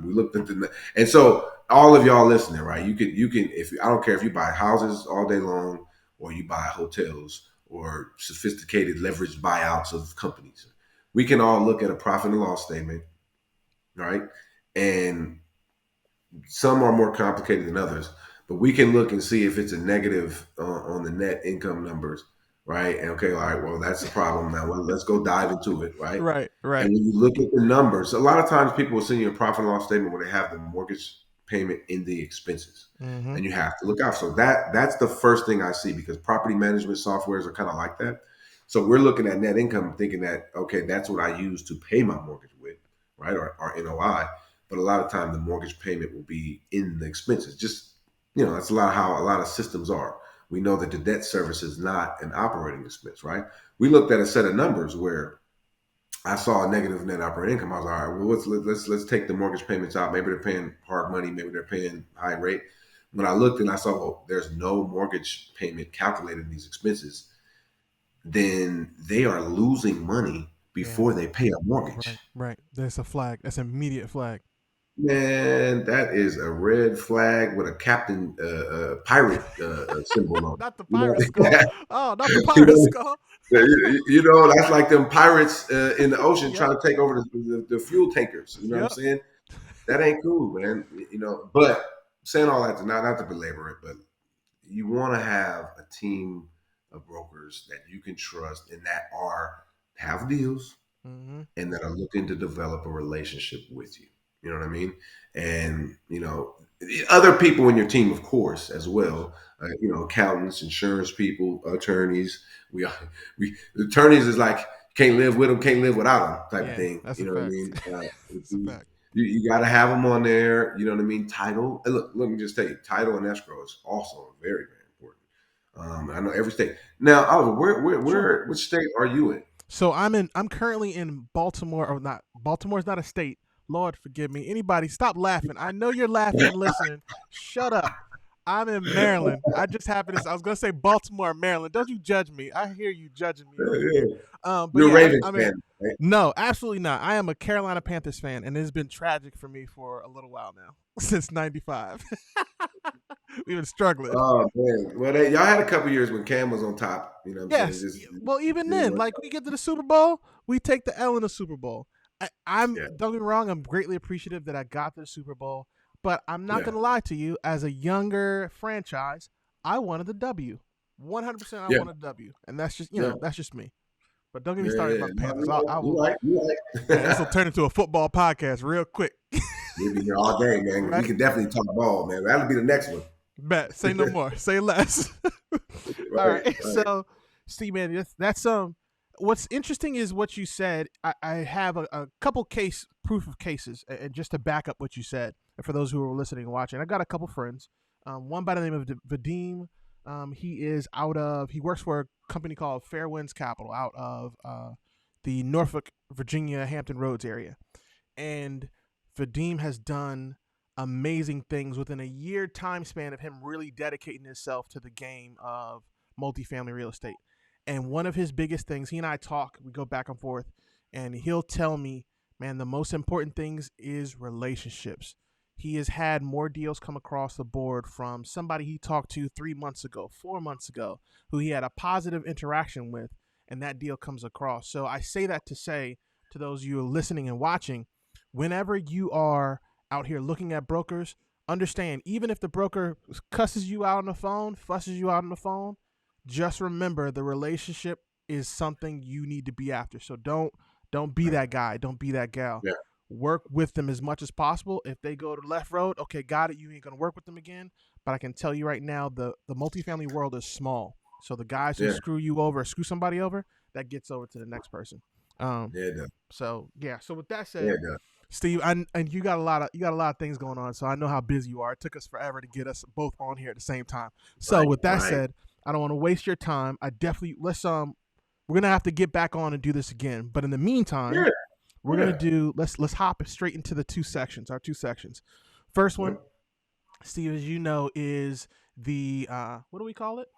We looked at and so all of y'all listening, right? You can if I don't care if you buy houses all day long or you buy hotels or sophisticated leveraged buyouts of companies. We can all look at a profit and loss statement, right? And some are more complicated than others, but we can look and see if it's a negative on the net income numbers, right? And okay, all right, well, that's the problem. Now, well, let's go dive into it, right? Right. And Right. when you look at the numbers, a lot of times people will send you a profit and loss statement where they have the mortgage payment in the expenses, Mm-hmm. and you have to look out. So that's the first thing I see because property management softwares are kind of like that. So we're looking at net income, thinking that okay, that's what I use to pay my mortgage with, right, or NOI. But a lot of time, the mortgage payment will be in the expenses. Just that's a lot how a lot of systems are. We know that the debt service is not an operating expense, right? We looked at a set of numbers where I saw a negative net operating income. I was like, all right, well, let's take the mortgage payments out. Maybe they're paying hard money. Maybe they're paying high rate. When I looked and I saw, well, there's no mortgage payment calculated in these expenses, then they are losing money Yeah. before they pay a mortgage. Right. Right. That's a flag. That's an immediate flag. Man, that is a red flag with a captain pirate symbol on Not the it. pirate skull. Oh, not the You pirate know, skull. that's like them pirates in the ocean Yep. trying to take over the fuel tankers. You know what I'm Yep. saying? That ain't cool, man. But saying all that to not to belabor it, but you want to have a team of brokers that you can trust and that have deals Mm-hmm. and that are looking to develop a relationship with you. You know what I mean? And other people in your team, of course, as well. Accountants, insurance people, attorneys. We we attorneys is like can't live with them, can't live without them type of Yeah, thing. that's a You know what I fact. mean? That's a fact. You got to have them on there. You know what I mean? Title. And look, let me just tell you, title and escrow is also very, very important. I know every state. Now, Oliver, Sure. which state are you in? So I'm currently in Baltimore, or not. Baltimore's not a state. Lord forgive me. Anybody, stop laughing. I know you're laughing and listening. Shut up. I'm in Maryland. I just happened to. I was gonna say Baltimore, Maryland. Don't you judge me. I hear you judging me over here. Yeah. But You're a yeah, I'm, Ravens I'm in. fan, right? No, absolutely not. I am a Carolina Panthers fan, and it's been tragic for me for a little while now, since '95. We've been struggling. Oh man. Well, y'all had a couple years when Cam was on top. You know what I'm saying? Yes. Just Well, even didn't then, work like out. we get to the Super Bowl, we take the L in the Super Bowl. I'm Yeah. don't get me wrong. I'm greatly appreciative that I got to the Super Bowl, but I'm not Yeah. gonna lie to you. As a younger franchise, I wanted the W. 100%, I Yeah. wanted the W, and that's just Yeah. that's just me. But don't get me Yeah, started yeah. about the No, Panthers. I you will. right. You Man, this will right. turn into a football podcast real quick. We'll be here all day, man. We Right? can definitely talk ball, man. That'll be the next one. Bet. Say no more. Say less. All Right, right. right. So, Steve, man, that's. What's interesting is what you said. I have a couple case proof of cases, and just to back up what you said, and for those who are listening and watching, I got a couple friends. One by the name of Vadim. He works for a company called Fairwinds Capital out of the Norfolk, Virginia, Hampton Roads area, and Vadim has done amazing things within a year time span of him really dedicating himself to the game of multifamily real estate. And one of his biggest things, he and I talk, we go back and forth, and he'll tell me, man, the most important things is relationships. He has had more deals come across the board from somebody he talked to 3 months ago, 4 months ago, who he had a positive interaction with, and that deal comes across. So I say that to say to those of you listening and watching, whenever you are out here looking at brokers, understand, even if the broker cusses you out on the phone, fusses you out on the phone, just remember the relationship is something you need to be after. So don't be Right. that guy, don't be that gal. Yeah, Work with them as much as possible. If they go to the left road, okay, got it. You ain't gonna work with them again. But I can tell you right now, the multifamily world is small. So the guys who yeah, screw you over, screw somebody over, that gets over to the next person. Um, yeah, it does. so yeah. So with that Yeah, said, it does. Steve, and you got a lot of things going on, so I know how busy you are. It took us forever to get us both on here at the same time. So Right, with that right. said, I don't want to waste your time. I definitely we're gonna have to get back on and do this again. But in the meantime, Yeah, we're gonna yeah, do let's hop straight into the our two sections. First yeah. one, Steve, as you know, is the what do we call it?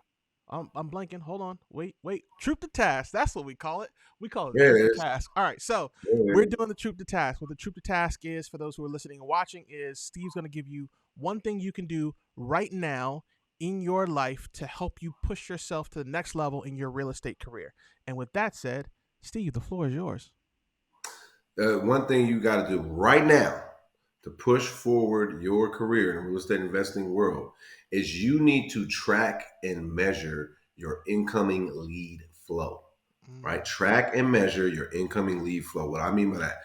I'm blanking. Hold on. Wait. Troop to task. That's what we call it. We call it the Yeah, troop it to is. task. All right. So Yeah, it we're is. doing the troop to task. What the troop to task is, for those who are listening and watching, is Steve's going to give you one thing you can do right now in your life to help you push yourself to the next level in your real estate career. And with that said, Steve, the floor is yours. One thing you got to do right now to push forward your career in the real estate investing world is you need to track and measure your incoming lead flow. Mm, Right? Track and measure your incoming lead flow. What I mean by that,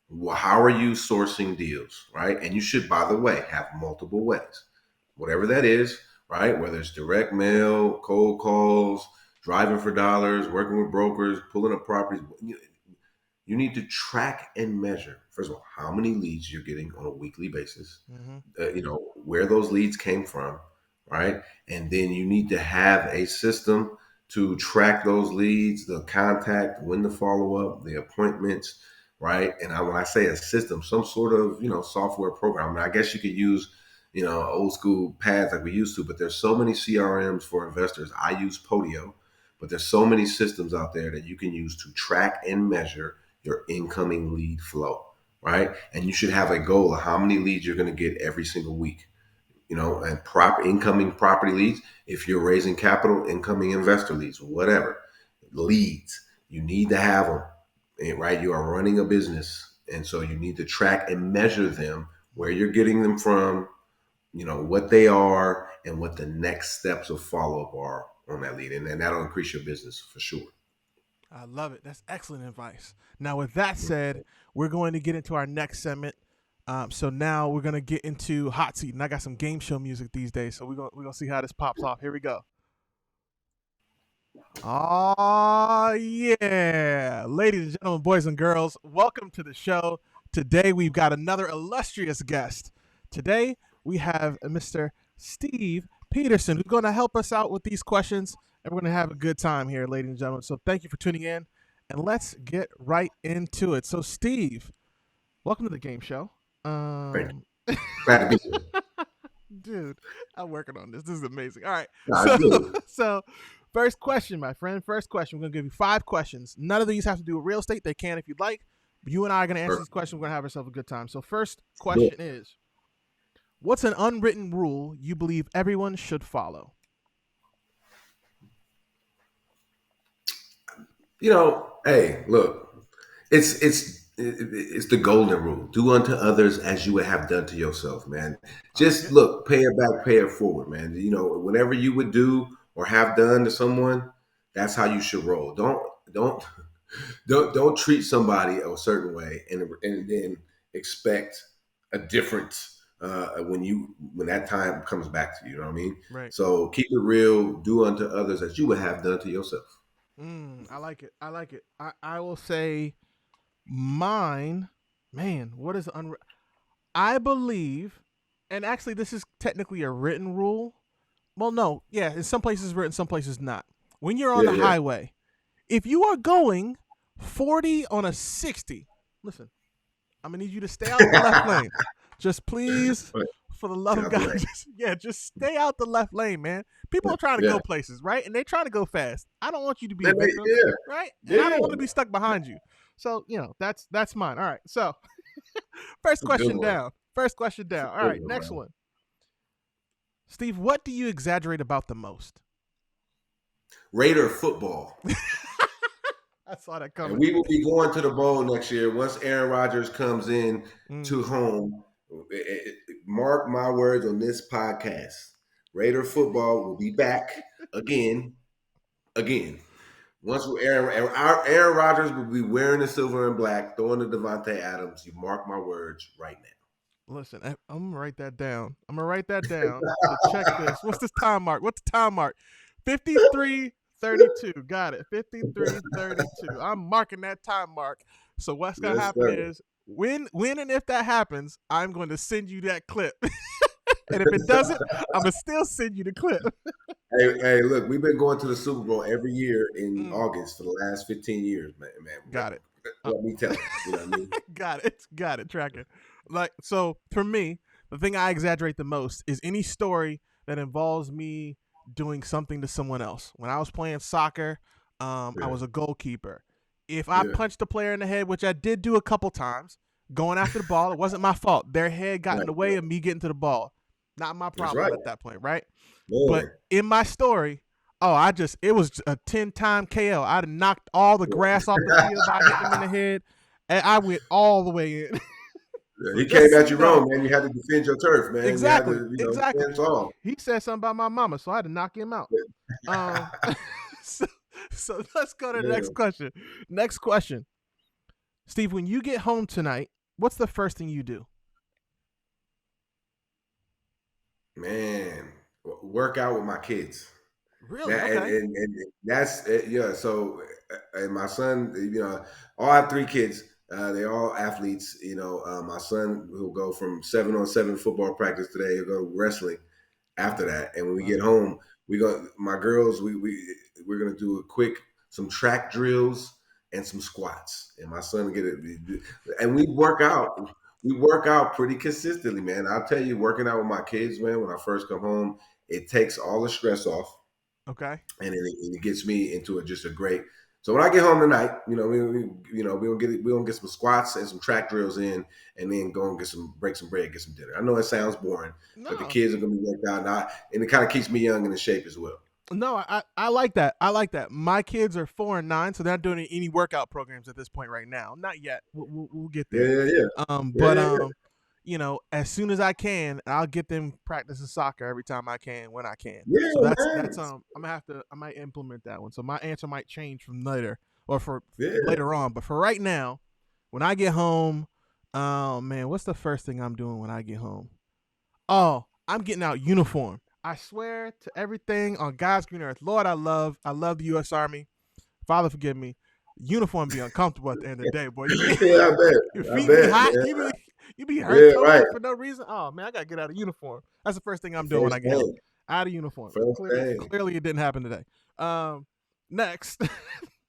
well, how are you sourcing deals? Right? And you should, by the way, have multiple ways, whatever that is. Right? Whether it's direct mail, cold calls, driving for dollars, working with brokers, pulling up properties. You need to track and measure, first of all, how many leads you're getting on a weekly basis, mm-hmm. where those leads came from, right? And then you need to have a system to track those leads, the contact, when to follow up, the appointments, right? And when I say a system, some sort of, software program. I mean, I guess you could use, old school pads like we used to, but there's so many CRMs for investors. I use Podio, but there's so many systems out there that you can use to track and measure your incoming lead flow, right? And you should have a goal of how many leads you're going to get every single week, and incoming property leads. If you're raising capital, incoming investor leads, whatever leads, you need to have them, right? You are running a business. And so you need to track and measure them, where you're getting them from, what they are, and what the next steps of follow up are on that lead. And that'll increase your business for sure. I love it. That's excellent advice. Now, with that said, we're going to get into our next segment. So now we're gonna get into hot seat, and I got some game show music these days. So we're gonna see how this pops off. Here we go. Oh yeah, ladies and gentlemen, boys and girls, welcome to the show. Today we've got another illustrious guest. Today we have Mr. Steve Peterson, who's going to help us out with these questions, and we're going to have a good time here, ladies and gentlemen. So thank you for tuning in, and let's get right into it. So Steve, welcome to the game show. Thank you. Um, Glad to be here. dude, I'm working on this. This is amazing. All right, Nah, it's so good. so first question, my friend. First question. We're gonna give you 5 questions. None of these have to do with real estate. They can if you'd like. But you and I are gonna answer these Perfect. questions. We're gonna have ourselves a good time. So first Good. question is, what's an unwritten rule you believe everyone should follow? Hey, look, it's the golden rule. Do unto others as you would have done to yourself, man. I like Just it. look, pay it back, pay it forward, man. Whatever you would do or have done to someone, that's how you should roll. Don't Don't treat somebody a certain way and then expect a difference when that time comes back to you. You know what I mean? Right. So keep it real. Do unto others as you would have done to yourself. I like it. I like it. I will say mine. Man, what is I believe, and actually, this is technically a written rule. Well, no, yeah, in some places written, some places not. When you're on Yeah, the yeah. highway, if you are going 40 on a 60, listen, I'm gonna need you to stay out the left lane. Just please, But for the love stay of out the God, way. just stay out the left lane, man. People Yeah, are trying to yeah. go places, right? And they trying to go fast. I don't want you to be a And victim, yeah, right? And I yeah. don't want to be stuck behind you. So that's mine. All right. So first It's a good question one. down. First question It's a down. All good right. one, Next man. one. Steve, what do you exaggerate about the most? Raider football. I saw that And coming. we will be going to the bowl next year once Aaron Rodgers comes in Mm. to home. Mark my words on this podcast. Raider football will be back again, again. Once Aaron Rodgers will be wearing the silver and black, throwing to Devontae Adams. You mark my words right Listen, I'm gonna write that down. I'm gonna write that down to check this. What's this time mark? What's the time mark? 53:32. Got it. 53:32. I'm marking that time mark. So what's now. gonna Yes, happen sir. is when and if that happens, I'm going to send you that clip. And if it doesn't, I'm gonna still send you the clip. Hey, look, we've been going to the Super Bowl every year in Mm, August for the last 15 years, man. got it. Uh, Let me tell you, you know what I mean? got it. Got it. Tracker. Like so for me, the thing I exaggerate the most is any story that involves me doing something to someone else. When I was playing soccer, I Yeah, was a goalkeeper. If I yeah, punched a player in the head, which I did do a couple times, going after the ball, it wasn't my fault. Their head got in right, the way of me getting to the ball. Not my that's problem right, at that point, right? But man. in my story, it was a 10-time KO. I'd knocked all the grass off the field by hitting him in the head, and I went all the way in. Yeah, So he just came so at you you know, wrong, man. You had to defend your turf, man. You had to, exactly, exactly. stand tall. He said something about my mama, so I had to knock him out. Um, so, so let's go to the Yeah, next question. Next question, Steve. When you get home tonight, what's the first thing you do? man. Work out with my kids. Really? That Okay. and that's yeah. So and my son, all I have three kids. They all athletes. My son will go from 7-on-7 football practice today. He'll go wrestling after that. And when we Love get it. home, we go. My girls, we're gonna do some track drills and some squats. And my son will get it. And we work out. We work out pretty consistently, man. I'll tell you, working out with my kids, man. When I first come home, it takes all the stress off Okay. and it gets me into just a great. So when I get home tonight, we gonna get some squats and some track drills in, and then go and break some bread, get some dinner. I know it sounds boring, but the No, kids are gonna be worked out, and it kind of keeps me young and in shape as well. no, I like that. I like that. My kids are 4 and 9, so they're not doing any workout programs at this point right now. Not yet. We'll get Yeah, there. yeah, yeah, yeah, But yeah, yeah. as soon as I can, I'll get them practicing soccer every time I can when I can. Yeah, So that's man. I'm gonna have to I might implement that one. So my answer might change from later or for Yeah, later on. But for right now, when I get home, oh man, what's the first thing I'm doing when I get home? Oh, I'm getting out uniform. I swear to everything on God's green earth, Lord, I love the U.S. Army. Father, forgive me. Uniform be uncomfortable at the end of the day, boy. You be yeah. your I feet be bet, hot. man. You be hurt Yeah, right. totally for no reason. Oh man, I gotta get out of uniform. That's the first thing I'm doing when I First get home. thing, Out of uniform. first Clearly, thing. clearly it didn't happen today. Next,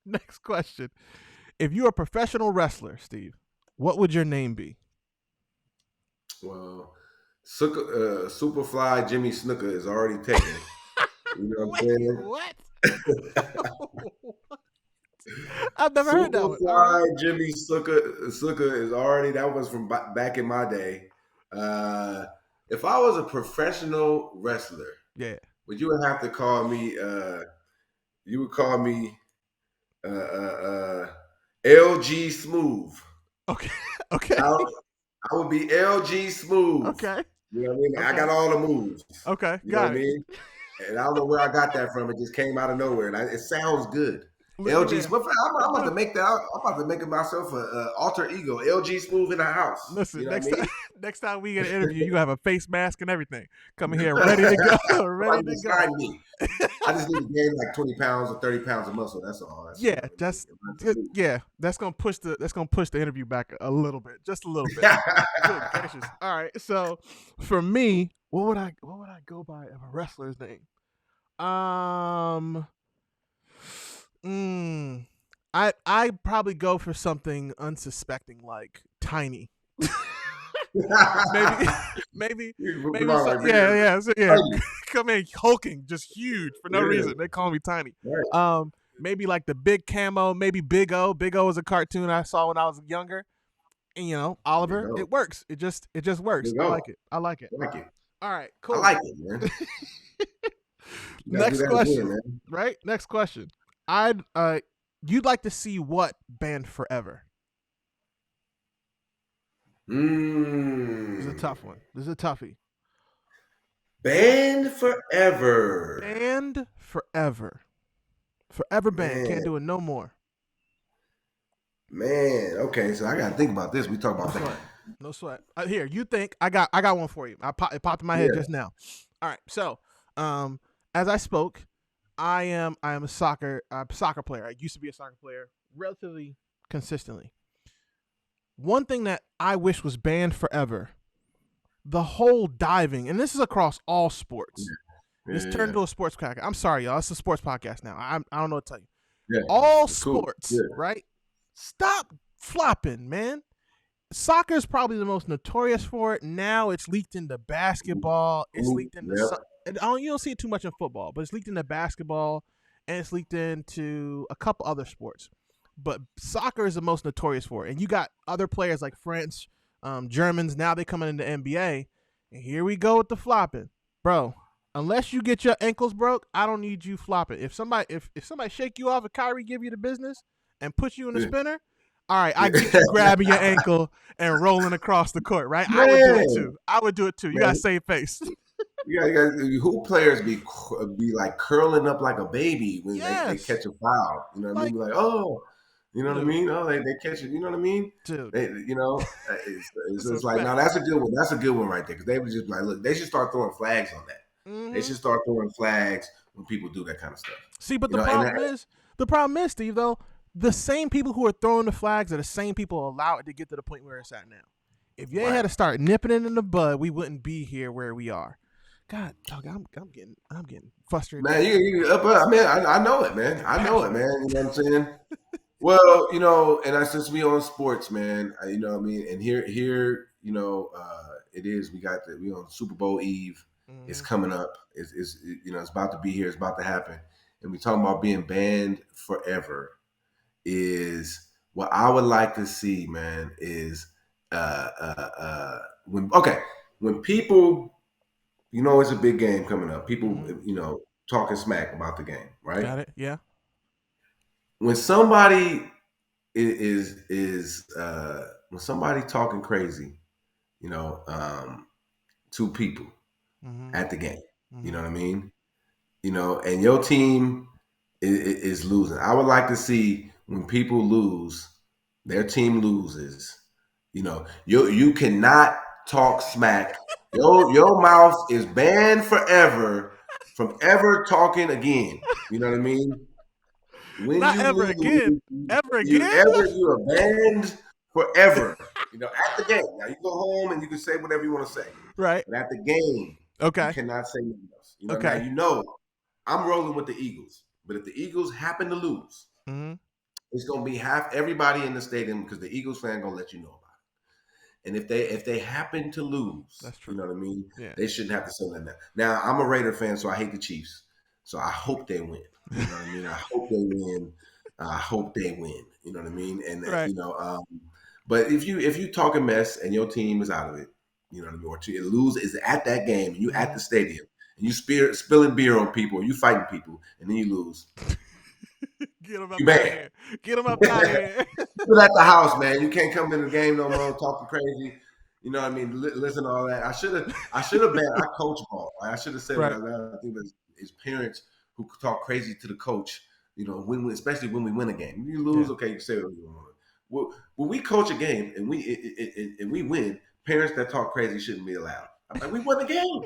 next question. If you're a professional wrestler, Steve, what would your name be? Well, Superfly Jimmy Snooker is already taken. You know what Wait, I'm what? saying? I've never heard that one. All right. Superfly Jimmy Slicker is already that was from back in my day. Uh, if I was a professional wrestler, Yeah. would you would have to call me? You would call me LG Smooth. Okay. Okay. I, I would be LG Smooth. Okay. You know what I mean? I Okay. got all the moves. Okay. You know what Got I it. mean? And I don't know where I got that from. It just came out of nowhere, and it sounds good. Look at LG there. Smooth. I'm about to make that. I'm about to make myself a alter ego. LG Smooth in the house. Listen, You know what I next time, mean? next time we get an interview, you gonna have a face mask and everything. Coming here, ready to go, ready Somebody to can go. sign me. I just need to gain like 20 pounds or 30 pounds of muscle. That's all. That's Yeah, all I just need. yeah, that's gonna push the interview back a little bit, just a little bit. Good gracious! All right, so for me, what would I go by of a wrestler's name? Um, mm, I probably go for something unsuspecting like Tiny. maybe maybe Come on, like bigger. yeah Tiny. come in hulking just huge for no Yeah, reason they call me Tiny. right. Maybe like the big camo, maybe Big O is a cartoon I saw when I was younger, and There you Oliver, go. it works, it just There works. you I go. like it, I like it. I like it. All right, I cool. like it, man. You gotta do Next that again, question. man. Right, next question. I'd You'd like to see what band forever? This is a Mmm. tough one, this is a toughie. Banned forever. Band forever. Forever band. Man, Can't do it no more. man. Okay, so I gotta think about this. We talk No about that. sweat. No sweat. Here, you think I got one for you. It popped in my head Yeah. just now. All right. So, um, as I spoke, I am a soccer player. I used to be a soccer player relatively consistently. One thing that I wish was banned forever, the whole diving, and this is across all sports. This turned Yeah. into a sports podcast. I'm sorry, y'all. It's a sports podcast now. I don't know what to tell you. Yeah. All It's cool. sports, Yeah. right? Stop flopping, man. Soccer is probably the most notorious for it. Now it's leaked into basketball. It's Ooh, leaked into yep. some. You don't see it too much in football, but it's leaked into basketball, and it's leaked into a couple other sports. But soccer is the most notorious for it. And you got other players like French, Germans. Now they coming into NBA, and here we go with the flopping, bro. Unless you get your ankles broke, I don't need you flopping. If somebody shake you off, if Kyrie give you the business and put you in a Yeah. spinner, all right, I get you grabbing your ankle and rolling across the court, right? I would do it Man, too. I would do it too. You gotta man. save face. Hoop players be like curling up like a baby when they Yes, catch a foul. You know what I mean? like Be like, oh, you know what I dude, mean? Oh, they catch it. You know what I mean? dude, it's a It's like, no, fact. that's a good one. That's a good one right there. Because they would just be like, look, they should start throwing flags on that. They Hmm. should start throwing flags when people do that kind of stuff. See, but You know, and the problem is, Steve, though, the same people who are throwing the flags are the same people who allow it to get to the point where it's at now. If they had right. to start nipping it in the bud, we wouldn't be here where we are. God, dog, I'm getting frustrated Man, now. you up. I mean, I know it, man. Getting I know it, passionate. man. You know what I'm saying? Well, and I since we on sports, man, you know what I mean. And here, it is. We on Super Bowl Eve. It's Hmm. coming up. It's about to be here. It's about to happen. And we talking about being banned forever. Is what I would like to see, man. Is when people, it's a big game coming up. People, Hmm. talking smack about the game, right? Got it. Yeah. When somebody when somebody talking crazy, you know, um, to people Hmm. at the game, you Hmm. know what I mean? And your team is losing. I would like to see when people lose, their team loses. You cannot talk smack. Your mouth is banned forever from ever talking again. You know what I mean? When Not you ever again. lose, Ever again? you are banned forever. At the game. Now you go home and you can say whatever you want to say, Right. but at the game, you Okay. cannot say nothing else. Now Okay. I'm rolling with the Eagles, but if the Eagles happen to lose, Hmm. it's gonna be half everybody in the stadium because the Eagles fan gonna let you know about it. And if they happen to lose, That's you true. know what I mean? Yeah. They shouldn't have to say that. Now I'm a Raider fan, so I hate the Chiefs. So I hope they win. You know what I mean? I hope they win. I hope they win. You know what I mean? And Right. but if you talk a mess and your team is out of it, you know what I mean, or you lose is at that game and you at Hmm. the stadium and you spilling beer on people, or you fighting people, and then you lose, Get him you up out of banned. here. Get him up out of here. Still at the house, man. You can't come to the game no more talking crazy. You know what I mean? Listen to all that. I should have been. I coach ball. Right? I should have said Right. I think it's parents who talk crazy to the coach. especially when we win a game. You lose, Yeah. okay, you say what you want. When we coach a game and we win, parents that talk crazy shouldn't be allowed. I'm like, we won the game.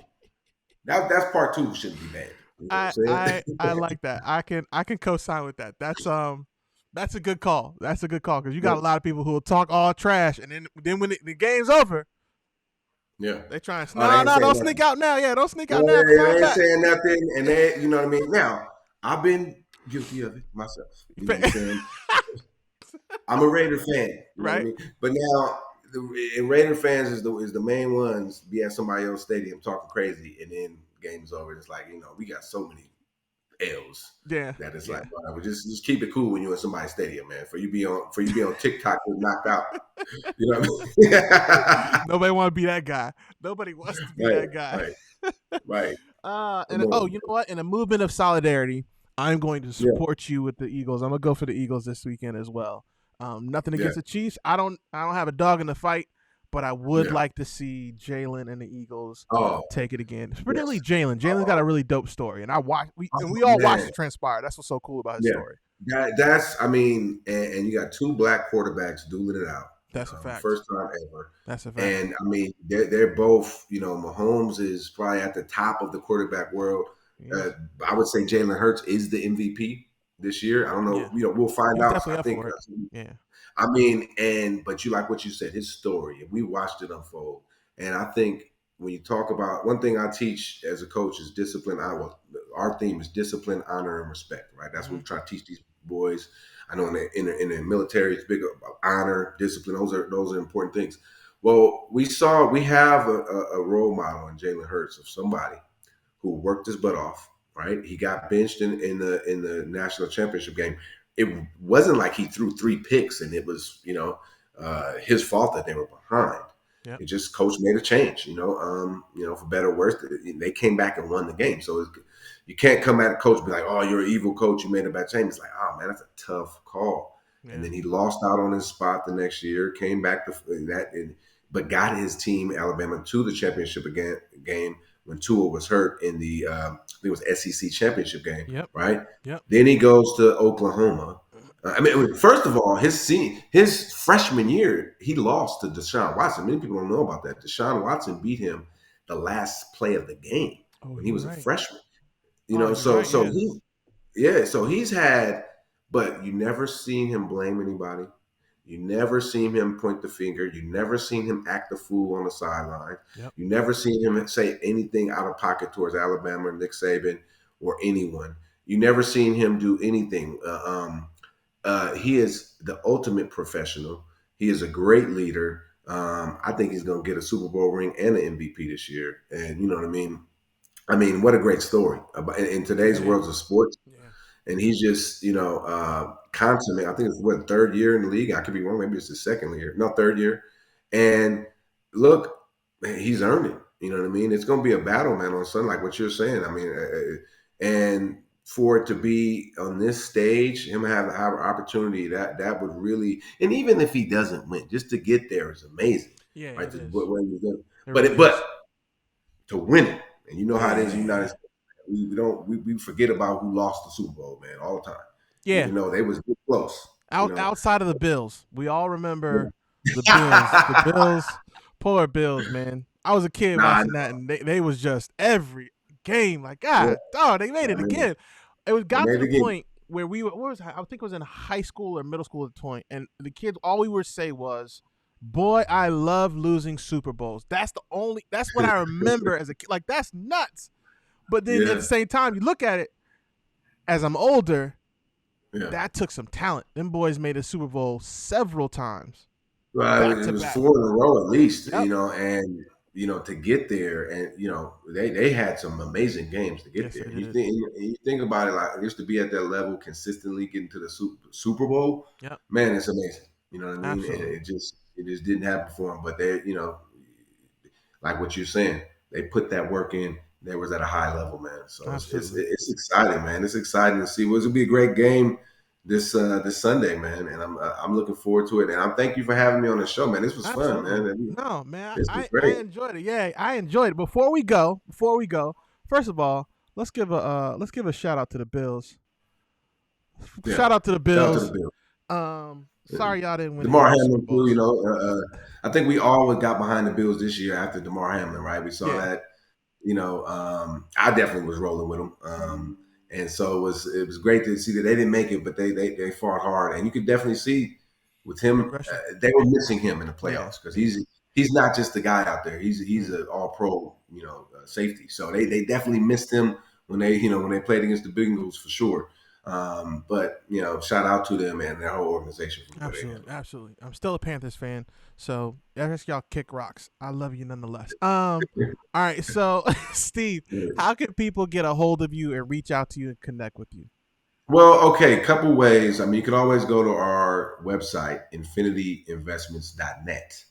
That's part two shouldn't be banned. You know I what I'm I saying? I like that. I can co-sign with that. That's a good call. That's a good call because you got a lot of people who will talk all trash, and then when the game's over, Yeah. they try and Oh, they no, ain't no, saying don't nothing. sneak out now. Yeah, don't sneak Yeah, out now. Come they on ain't back. saying nothing, and they, you know what I mean. Now, I've been guilty of it myself. You know what I'm saying? I'm a Raider fan. You know what I Right? mean? But now, and Raider fans is the main ones be at somebody else's stadium talking crazy, and then game's over. It's like we got so many L's Yeah, that it's like, yeah. whatever. Just keep it cool when you're in somebody's stadium, man. For you be on TikTok and knocked out. You know what I mean? Nobody want to be that guy. Nobody wants to be right, that guy. right, right. And Come oh, on. you know what? In a movement of solidarity, I'm going to Yeah, support you with the Eagles. I'm gonna go for the Eagles this weekend as well. Nothing yeah, against the Chiefs. I don't have a dog in the fight, but I would yeah. like to see Jalen and the Eagles Oh, take it again. Particularly yes. Jalen. Jalen's got a really dope story, and we all watched Man, it transpire. That's what's so cool about his yeah. story. That's, I mean, and you got two black quarterbacks dueling it out. That's a fact. First time ever. That's a fact. And I mean, they're both, Mahomes is probably at the top of the quarterback world. Uh, Yes. I would say Jalen Hurts is the MVP this year. I don't know. Yeah. We'll find He's out. definitely I up think. for it. Yeah. I mean, but you like what you said, his story, and we watched it unfold. And I think when you talk about one thing I teach as a coach is discipline. Our theme is discipline, honor, and respect. Right. That's what Mm-hmm. we try to teach these boys. I know in the military, it's big about honor, discipline. Those are important things. Well, we have a role model in Jalen Hurts of somebody who worked his butt off. Right, he got benched in the national championship game. It wasn't like he threw three picks and it was his fault that they were behind. Yep. It just coach made a change. For better or worse, they came back and won the game. So you can't come at a coach and be like, "Oh, you're an evil coach. You made a bad change." It's like, "Oh man, that's a tough call." And Yeah. then he lost out on his spot the next year. Came back to that, but got his team Alabama to the championship game when Tua was hurt in the I think it was SEC championship game, Yep. right? Yep. Then he goes to Oklahoma. First of all, his freshman year, he lost to Deshaun Watson. Many people don't know about that. Deshaun Watson beat him the last play of the game Oh, when he you're was a right. freshman. Oh, you're So right. so Yeah. he yeah, so he's had, but you never seen him blame anybody. You never seen him point the finger. You never seen him act the fool on the sideline. Yep. You never seen him say anything out of pocket towards Alabama, Nick Saban, or anyone. You never seen him do anything. He is the ultimate professional. He is a great leader. I think he's going to get a Super Bowl ring and an MVP this year. And you know what I mean? I mean, what a great story. In today's Yeah. world of sports, Yeah. and he's just consummate. I think it's third year in the league. I could be wrong. Maybe it's his second year. No, third year. And look, man, he's earned it. You know what I mean? It's going to be a battle, man, on Sunday, like what you're saying. I mean, and for it to be on this stage, him have an opportunity that would really, and even if he doesn't win, just to get there is amazing, Yeah. right? It is. It But really is. to win it, and you know how it is in the United Yeah. States. We forget about who lost the Super Bowl, man, all the time, Yeah. even though they was close. Outside of the Bills, we all remember the Bills. The Bills, poor Bills, man. I was a kid Nah, watching that, and they was just every game like, yeah, God, oh, they made I it mean, again. It was they got to made it the again. point where I think it was in high school or middle school at the point, and the kids all we would say was, "Boy, I love losing Super Bowls." That's what I remember as a kid. Like that's nuts. But then at the Yeah, same time, you look at it as I'm older, yeah. that took some talent. Them boys made a Super Bowl several times, Well, back it to was back. four in a row at least, Yep. and to get there, and they had some amazing games to get Yes, there. they You did. think you think about it, like just to be at that level consistently, getting to the Super Bowl, Yep. man, it's amazing. You know what I mean? And Absolutely. it just didn't happen for them, but they, like what you're saying, they put that work in. They was at a high level, man. So Absolutely. it's exciting, man. It's exciting to see. Well, it's gonna be a great game this Sunday, man. And I'm looking forward to it. And I'm thank you for having me on the show, man. This was fun, man. Absolutely. No, man, This was I great. enjoyed it. Yeah, I enjoyed it. Before we go, first of all, let's give a shout out to the Bills Yeah. Shout out to the Shout out to the Bills. Bills. Sorry y'all didn't win any Damar more Super Hamlin too. Bowls. I think we all got behind the Bills this year after Damar Hamlin, right? We saw Yeah, that. I definitely was rolling with them, and so it was great to see that they didn't make it, but they fought hard, and you could definitely see with him progression. they were missing him in the Yeah, playoffs because yeah. he's not just the guy out there. He's Mm. an All Pro, safety. So they definitely missed him when they played against the Bengals for sure. But shout out to them and their whole organization for the way they Absolutely, handled absolutely. I'm still a Panthers fan, so I guess y'all kick rocks. I love you nonetheless. it. All right. So, Steve, Yeah. how can people get a hold of you and reach out to you and connect with you? Well, okay, couple ways. I mean, you can always go to our website, infinityinvestments.net.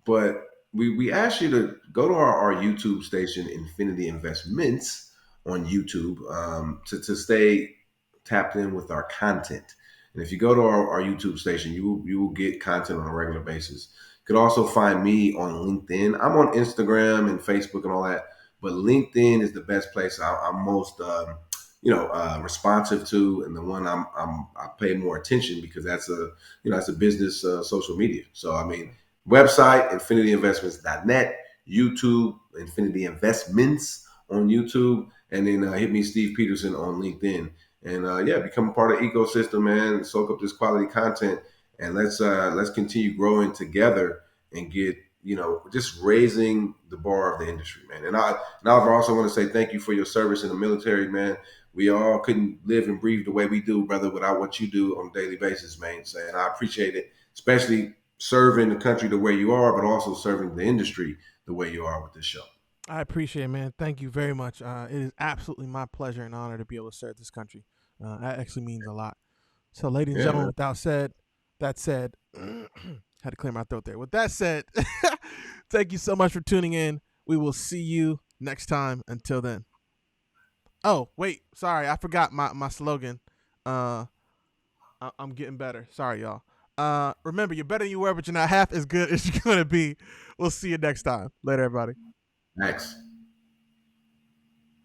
But we ask you to go to our YouTube station, Infinity Investments, on YouTube, to stay tapped in with our content. And if you go to our YouTube station, you will get content on a regular basis. You could also find me on LinkedIn. I'm on Instagram and Facebook and all that, but LinkedIn is the best place. I'm most responsive to, and the one I pay more attention because that's a business social media. So I mean, website infinityinvestments.net, YouTube Infinity Investments on YouTube, and then hit me Steve Peterson on LinkedIn, and become a part of the ecosystem, man. Soak up this quality content, and let's continue growing together and get just raising the bar of the industry, man. And I also want to say thank you for your service in the military, man. We all couldn't live and breathe the way we do, brother, without what you do on a daily basis, man. So, and I appreciate it, especially serving the country the way you are, but also serving the industry the way you are with this show. I appreciate it, man. Thank you very much. It is absolutely my pleasure and honor to be able to serve this country. That actually means a lot. So, ladies and Yeah, gentlemen, man. that said, had to clear my throat there. With that said, thank you so much for tuning in. We will see you next time. Until then. Oh, wait. Sorry. I forgot my slogan. Uh, I'm getting better. Sorry, y'all. Remember, you're better than you were, but you're not half as good as you're going to be. We'll see you next time. Later, everybody. Thanks.